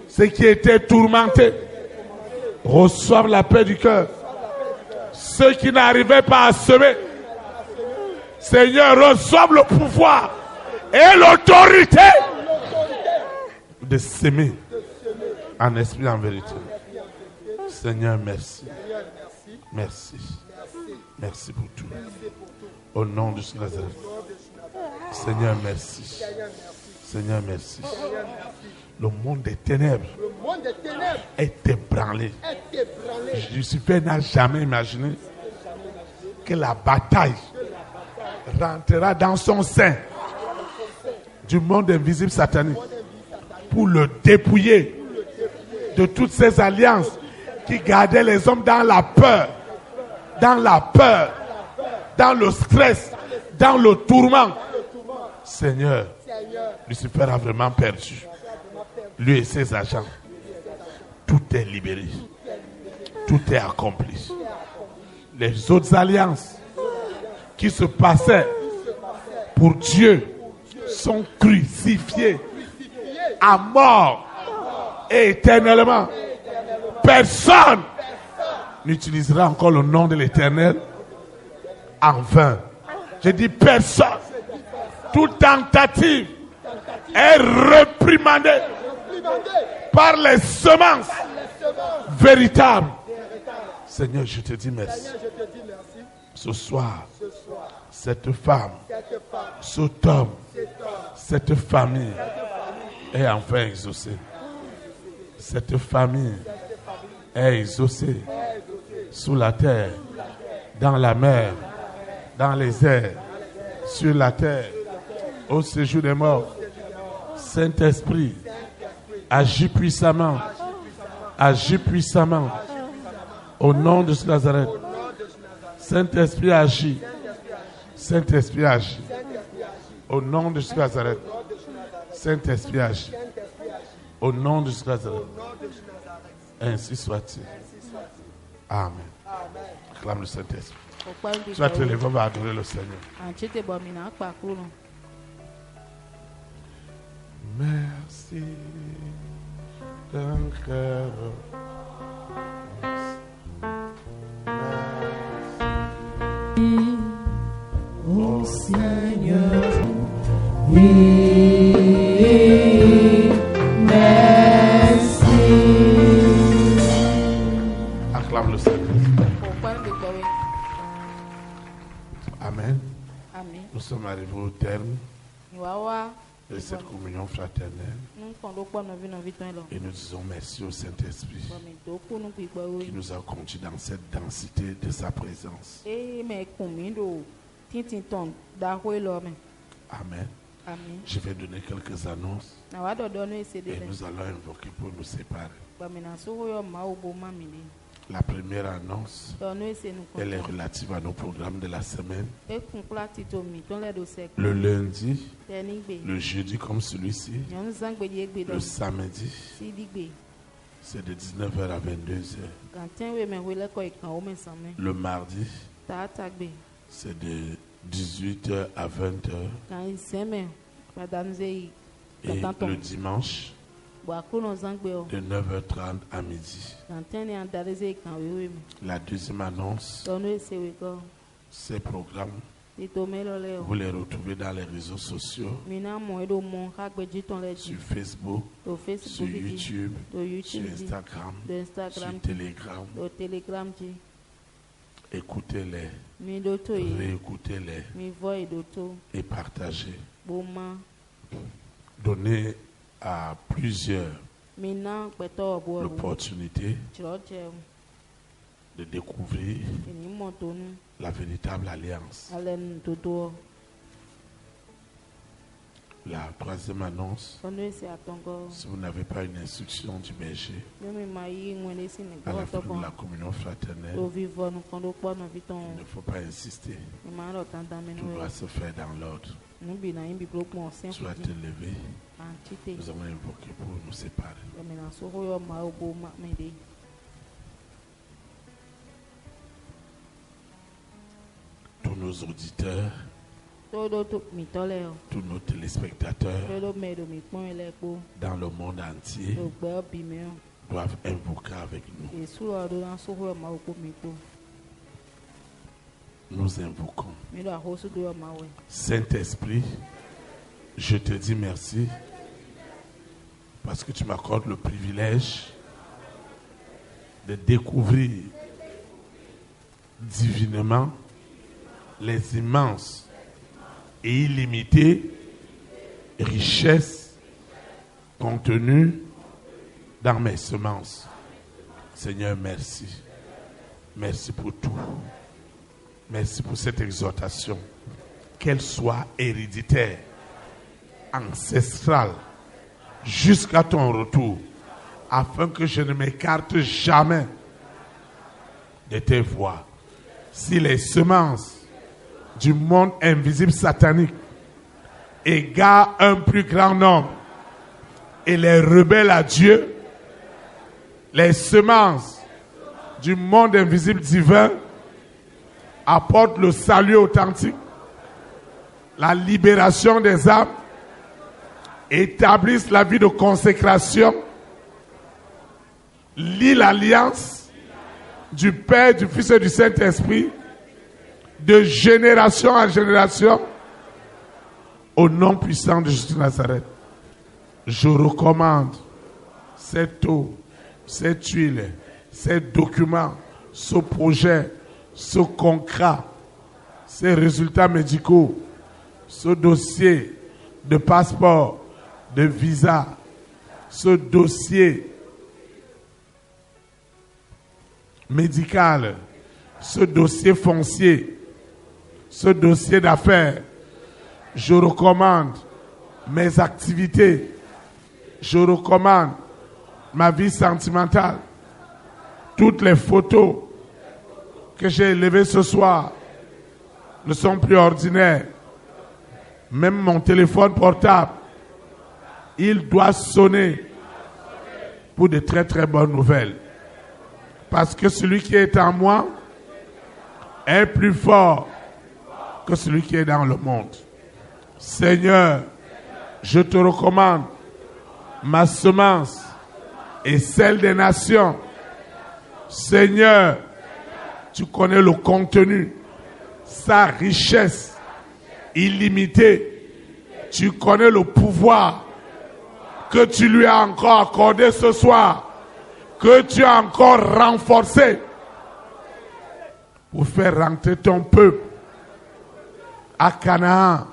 Ceux qui étaient tourmentés reçoivent la paix du cœur. Ceux qui n'arrivaient pas à semer, Seigneur, reçoivent le pouvoir et l'autorité de s'aimer en esprit et en vérité. Seigneur, merci. Merci. Merci pour tout. Au nom de Jésus Nazareth. Seigneur, merci. Seigneur, merci. Le monde des ténèbres est ébranlé. Lucifer n'a jamais imaginé que la bataille rentrera dans son sein du monde invisible satanique pour le dépouiller de toutes ces alliances qui gardaient les hommes dans la peur, dans le stress, dans le tourment. Seigneur, Lucifer a vraiment perdu. Lui et ses agents. Tout est libéré. Tout est accompli. Les autres alliances qui se passaient pour Dieu sont crucifiées à mort et éternellement. Personne n'utilisera encore le nom de l'Éternel en vain. Je dis personne. Toute tentative est réprimandée par les semences véritables. Seigneur, je te dis merci. Ce soir, cette femme, cet homme, cette famille est enfin exaucée. Cette famille est exaucée sous la terre, dans la mer, dans les airs, sur la terre, au séjour des morts. Saint-Esprit, agis puissamment. Agis puissamment. Au nom de Jésus Nazareth. Saint-Esprit, agis. Saint-Esprit, agis. Au nom de Jésus Nazareth. Saint-Esprit, agis. Au nom de Jésus Nazareth. Ainsi soit-il. Amen. Acclame le Saint-Esprit. Tu vas te lever, on va adorer le Seigneur. Merci d'un cœur. Merci. Oh Seigneur, oui, merci. Acclame le Seigneur. Amen. Amen. Nous sommes arrivés au terme de cette communion fraternelle. Et nous disons merci au Saint-Esprit qui nous a conduits dans cette densité de sa présence. Amen. Amen. Je vais donner quelques annonces et nous allons invoquer pour nous séparer. La première annonce, elle est relative à nos programmes de la semaine. Le lundi, le jeudi comme celui-ci, le samedi, c'est de 19h à 22h. Le mardi, c'est de 18h à 20h. Et le dimanche, de 9h30 à midi. La deuxième annonce, ces programmes, vous les retrouvez dans les réseaux sociaux, sur Facebook, sur YouTube, sur Instagram, sur Telegram. Écoutez-les, réécoutez-les et partagez. Donnez à plusieurs l'opportunité de découvrir la véritable alliance. La troisième annonce, si vous n'avez pas une instruction du berger à la fin de la communion fraternelle, il ne faut pas insister. Tout doit se faire dans l'ordre. Tu vas te lever. Nous allons invoquer pour nous séparer. Tous nos auditeurs, tous nos téléspectateurs dans le monde entier doivent invoquer avec nous. Nous invoquons. Saint-Esprit, je te dis merci parce que tu m'accordes le privilège de découvrir divinement les immenses et illimitées richesses contenues dans mes semences. Seigneur, merci. Merci pour tout. Merci pour cette exhortation. Qu'elle soit héréditaire, ancestrale, jusqu'à ton retour, afin que je ne m'écarte jamais de tes voies. Si les semences du monde invisible satanique égarent un plus grand nombre et les rebelles à Dieu, les semences du monde invisible divin apportent le salut authentique, la libération des âmes, établissent la vie de consécration, lient l'alliance du Père, du Fils et du Saint-Esprit de génération en génération au nom puissant de Jésus de Nazareth. Je recommande cette eau, cette huile, ces documents, ce projet, ce contrat, ces résultats médicaux, ce dossier de passeport, de visa, ce dossier médical, ce dossier foncier, ce dossier d'affaires. Je recommande mes activités. Je recommande ma vie sentimentale. Toutes les photos que j'ai élevées ce soir ne sont plus ordinaires. Même mon téléphone portable, il doit sonner pour de très très bonnes nouvelles. Parce que celui qui est en moi est plus fort que celui qui est dans le monde. Seigneur, je te recommande ma semence et celle des nations. Seigneur, tu connais le contenu, sa richesse illimitée. Tu connais le pouvoir que tu lui as encore accordé ce soir, que tu as encore renforcé pour faire rentrer ton peuple à Canaan,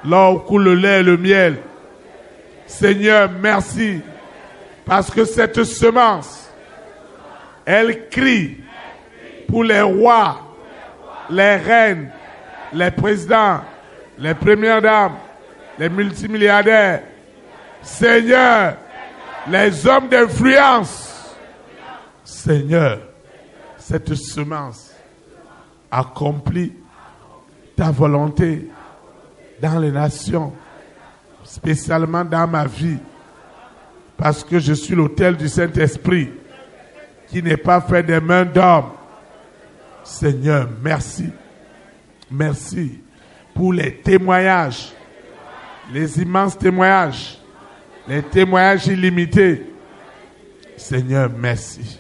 là où coule le lait et le miel. Seigneur, merci, parce que cette semence, elle crie pour les rois, les reines, les présidents, les premières dames, les multimilliardaires. Seigneur, les hommes d'influence. Seigneur, cette semence accomplit ta volonté dans les nations, spécialement dans ma vie, parce que je suis l'autel du Saint-Esprit qui n'est pas fait des mains d'homme. Seigneur, merci. Merci pour les témoignages, les immenses témoignages, les témoignages illimités. Seigneur, merci.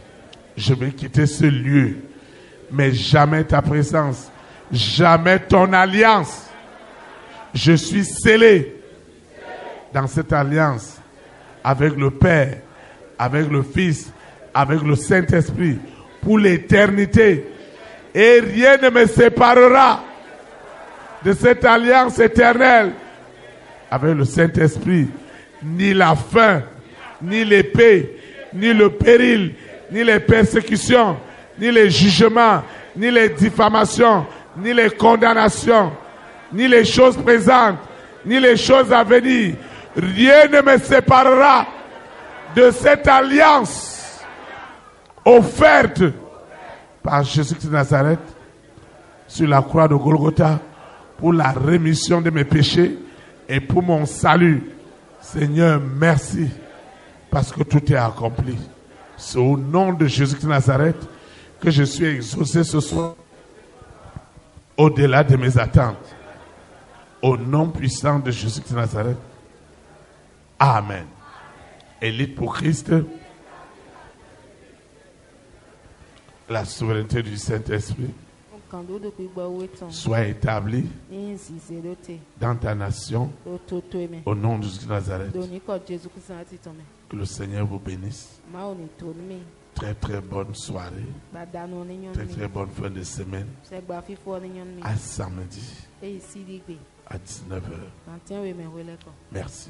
Je vais quitter ce lieu, mais jamais ta présence, jamais ton alliance. Je suis scellé dans cette alliance avec le Père, avec le Fils, avec le Saint-Esprit pour l'éternité. Et rien ne me séparera de cette alliance éternelle avec le Saint-Esprit. Ni la faim, ni l'épée, ni le péril, ni les persécutions, ni les jugements, ni les diffamations, ni les condamnations, ni les choses présentes, ni les choses à venir. Rien ne me séparera de cette alliance offerte par Jésus-Christ de Nazareth sur la croix de Golgotha pour la rémission de mes péchés et pour mon salut. Seigneur, merci parce que tout est accompli. C'est au nom de Jésus-Christ de Nazareth que je suis exaucé ce soir au-delà de mes attentes. Au nom puissant de Jésus-Christ de Nazareth. Amen. Élite pour Christ. La souveraineté du Saint-Esprit soit établie dans ta nation au nom de Jésus de Nazareth. Que le Seigneur vous bénisse Très très bonne soirée. Très très bonne fin de semaine. À samedi. À 19h. Merci.